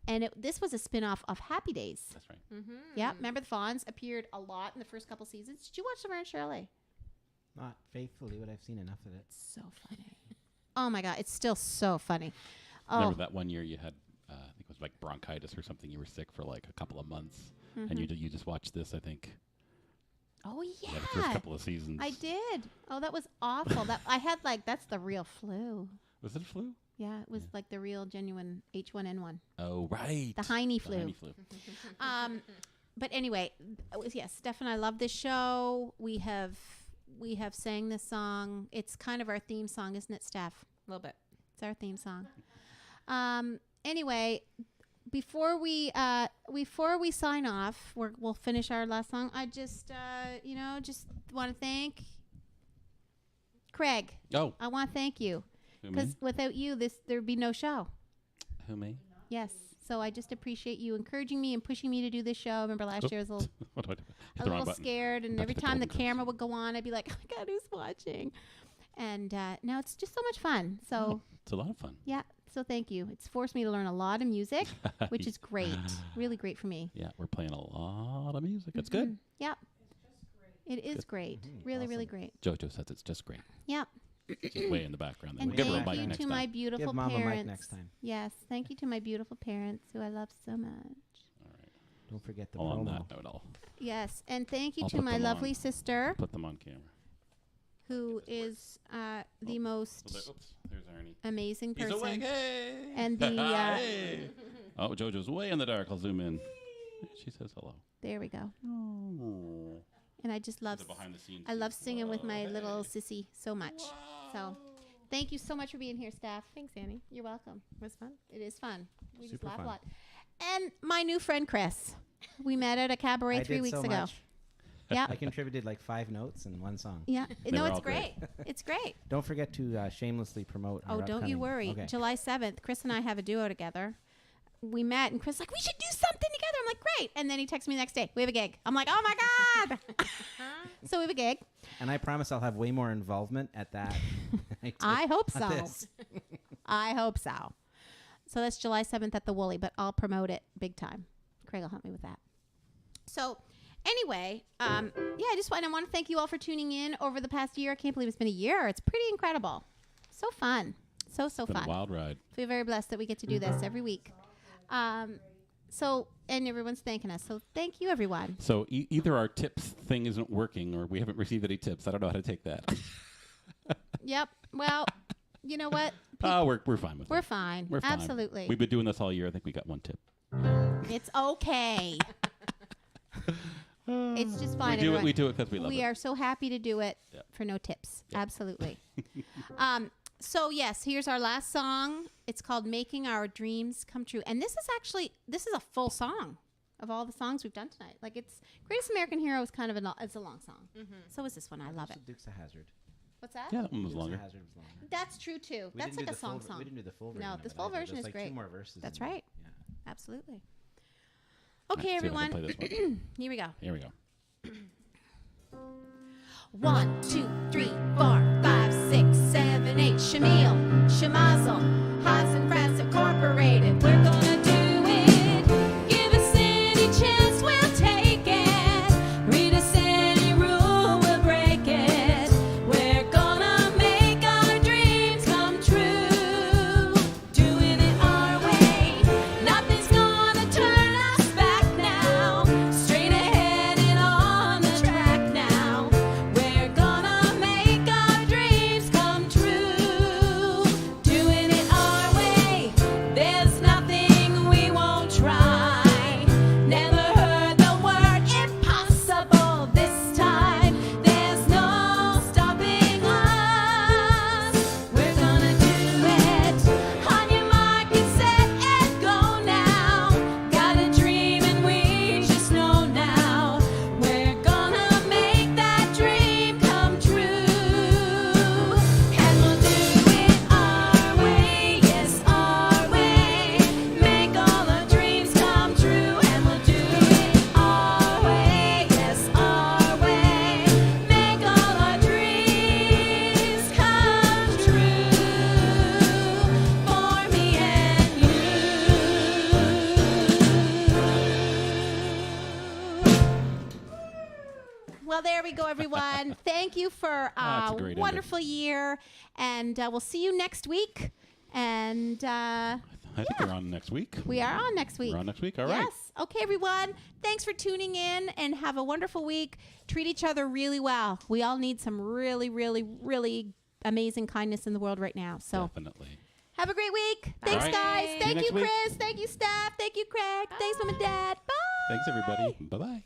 And this was a spin-off of Happy Days. That's right. Mm-hmm. Yeah, remember the Fonz appeared a lot in the first couple seasons. Did you watch Laverne and Shirley? Not faithfully, but I've seen enough of it. So funny. Oh my God, it's still so funny. Oh, Remember that one year you had, I think it was like bronchitis or something. You were sick for like a couple of months, and you just watched this. I think. oh Yeah, the first yeah, couple of seasons. I did. Oh, that was awful. I had that's the real flu. Was it a flu? Yeah, it was like the real genuine H1N1, Oh right. the Heine The flu. Heine flu. But anyway, yes, Steph and I love this show. We have sang this song. It's kind of our theme song, isn't it, Steph? A little bit. It's our theme song. Anyway, before we sign off, we'll finish our last song. I just want to thank Craig. Oh, I want to thank you who me? because without you, there'd be no show. Who me? Yes. So I just appreciate you encouraging me and pushing me to do this show. Remember last year I was a little, What do I do? Hit a the wrong little button. scared, and Back every to the time the Golden Girls. camera would go on, I'd be like, "Oh my God, who's watching?" And now it's just so much fun. So It's a lot of fun. yeah, so thank you. It's forced me to learn a lot of music, which is great, really great for me. Yeah, we're playing a lot of music. That's good. Mhm. Yep. It is great. Really, really great. JoJo says it's just great. Yep. She's way in the background. There. And We'll give her a thank mic you next to time. my beautiful Give Mom parents. a mic next time. Yes, thank you to my beautiful parents who I love so much. All right. Don't forget the On promo. that note, I'll Yes, and thank you I'll to put my them lovely on. sister put them on camera. who is the most Oops, there's Arnie. amazing He's person. awake. Hey. And the Hey. Oh, JoJo's way in the dark. I'll zoom in. She says hello. there we go. Oh. And I just love Behind the scenes. I love singing with my little sissy so much. So thank you so much for being here, Steph. Thanks, Annie. You're welcome. It was fun. It is fun. We just Super laugh fun. a lot. And my new friend Chris. We met at a cabaret I 3 did weeks so ago. much. Yeah. I contributed like 5 notes in one song. Yeah. They No, were it's all great. great. It's great. Don't forget to shamelessly promote. Oh, our don't you upcoming- worry. Okay. July 7th, Chris and I have a duo together. We met and Chris like, we should do something together. I'm like, great. And then he texts me the next day. We have a gig. I'm like, oh my God. So we have a gig. And I promise I'll have way more involvement at that. I hope so. This. I hope so. So that's July 7th at the Woolly, but I'll promote it big time. Craig will help me with that. So anyway, I just want to thank you all for tuning in over the past year. I can't believe it's been a year. It's pretty incredible. So fun. So It's been fun. a wild ride. Feel very blessed that we get to do this every week. And everyone's thanking us. So thank you, everyone. So either our tips thing isn't working or we haven't received any tips. I don't know how to take that. Yep. Well, you know what? We're fine with We're it. fine. We're fine. Absolutely. We've been doing this all year. I think we got one tip. It's okay. It's just fine. We do it because we love it. We are so happy to do it Yep. for no tips. Yep. Absolutely. So yes, here's our last song. It's called "Making Our Dreams Come True," and this is a full song of all the songs we've done tonight. Like, it's Greatest American Hero is kind of it's a long song. So is this one. I love it. Dukes of Hazzard. What's that? Yeah, that one was Dukes longer. of Hazzard was longer. That's true too. We That's didn't like do a the full song. We didn't do the full version. No, of this it full either. version There's is like great. 2 more verses. That's in it. right. Yeah. Absolutely. All Okay, right, see if I can everyone. play this one. Here we go. Here we go. 1, 2, 3, 4, 5, 6, 7, 8. Shamil, Shemazel, Haas and Friends Incorporated. We're gonna do it. Give us any chance, we'll take it. Read us any rule, we'll break it. We're gonna make our dreams come true. Doing it our way. Nothing's gonna turn us back now. Straight ahead and on the track now. We're gonna make our dreams come true. Doing it our way. There's nothing we won't try. Never heard the word impossible this time. There's no stopping us. We're gonna do it. On your mark and set and go now. Got a dream and we just know now. We're gonna make that dream come true. And we'll do it our way, yes, our way. Make all our dreams come true. And we'll do it our way, yes, our way. Make all our dreams come true. For me and you. Well, there we go, everyone. Thank you for That's a a great wonderful year, and we'll see you next week. And I think we're on next week. we are on next week. We're on next week. All right. Yes. Okay, everyone. Thanks for tuning in, and have a wonderful week. Treat each other really well. We all need some really, really, really amazing kindness in the world right now. So Definitely. have a great week. Thanks, right. guys. See you Thank next you, week. Chris. Thank you, Steph. Thank you, Craig. Thanks, Mom and Dad. Bye. Thanks, everybody. Bye-bye.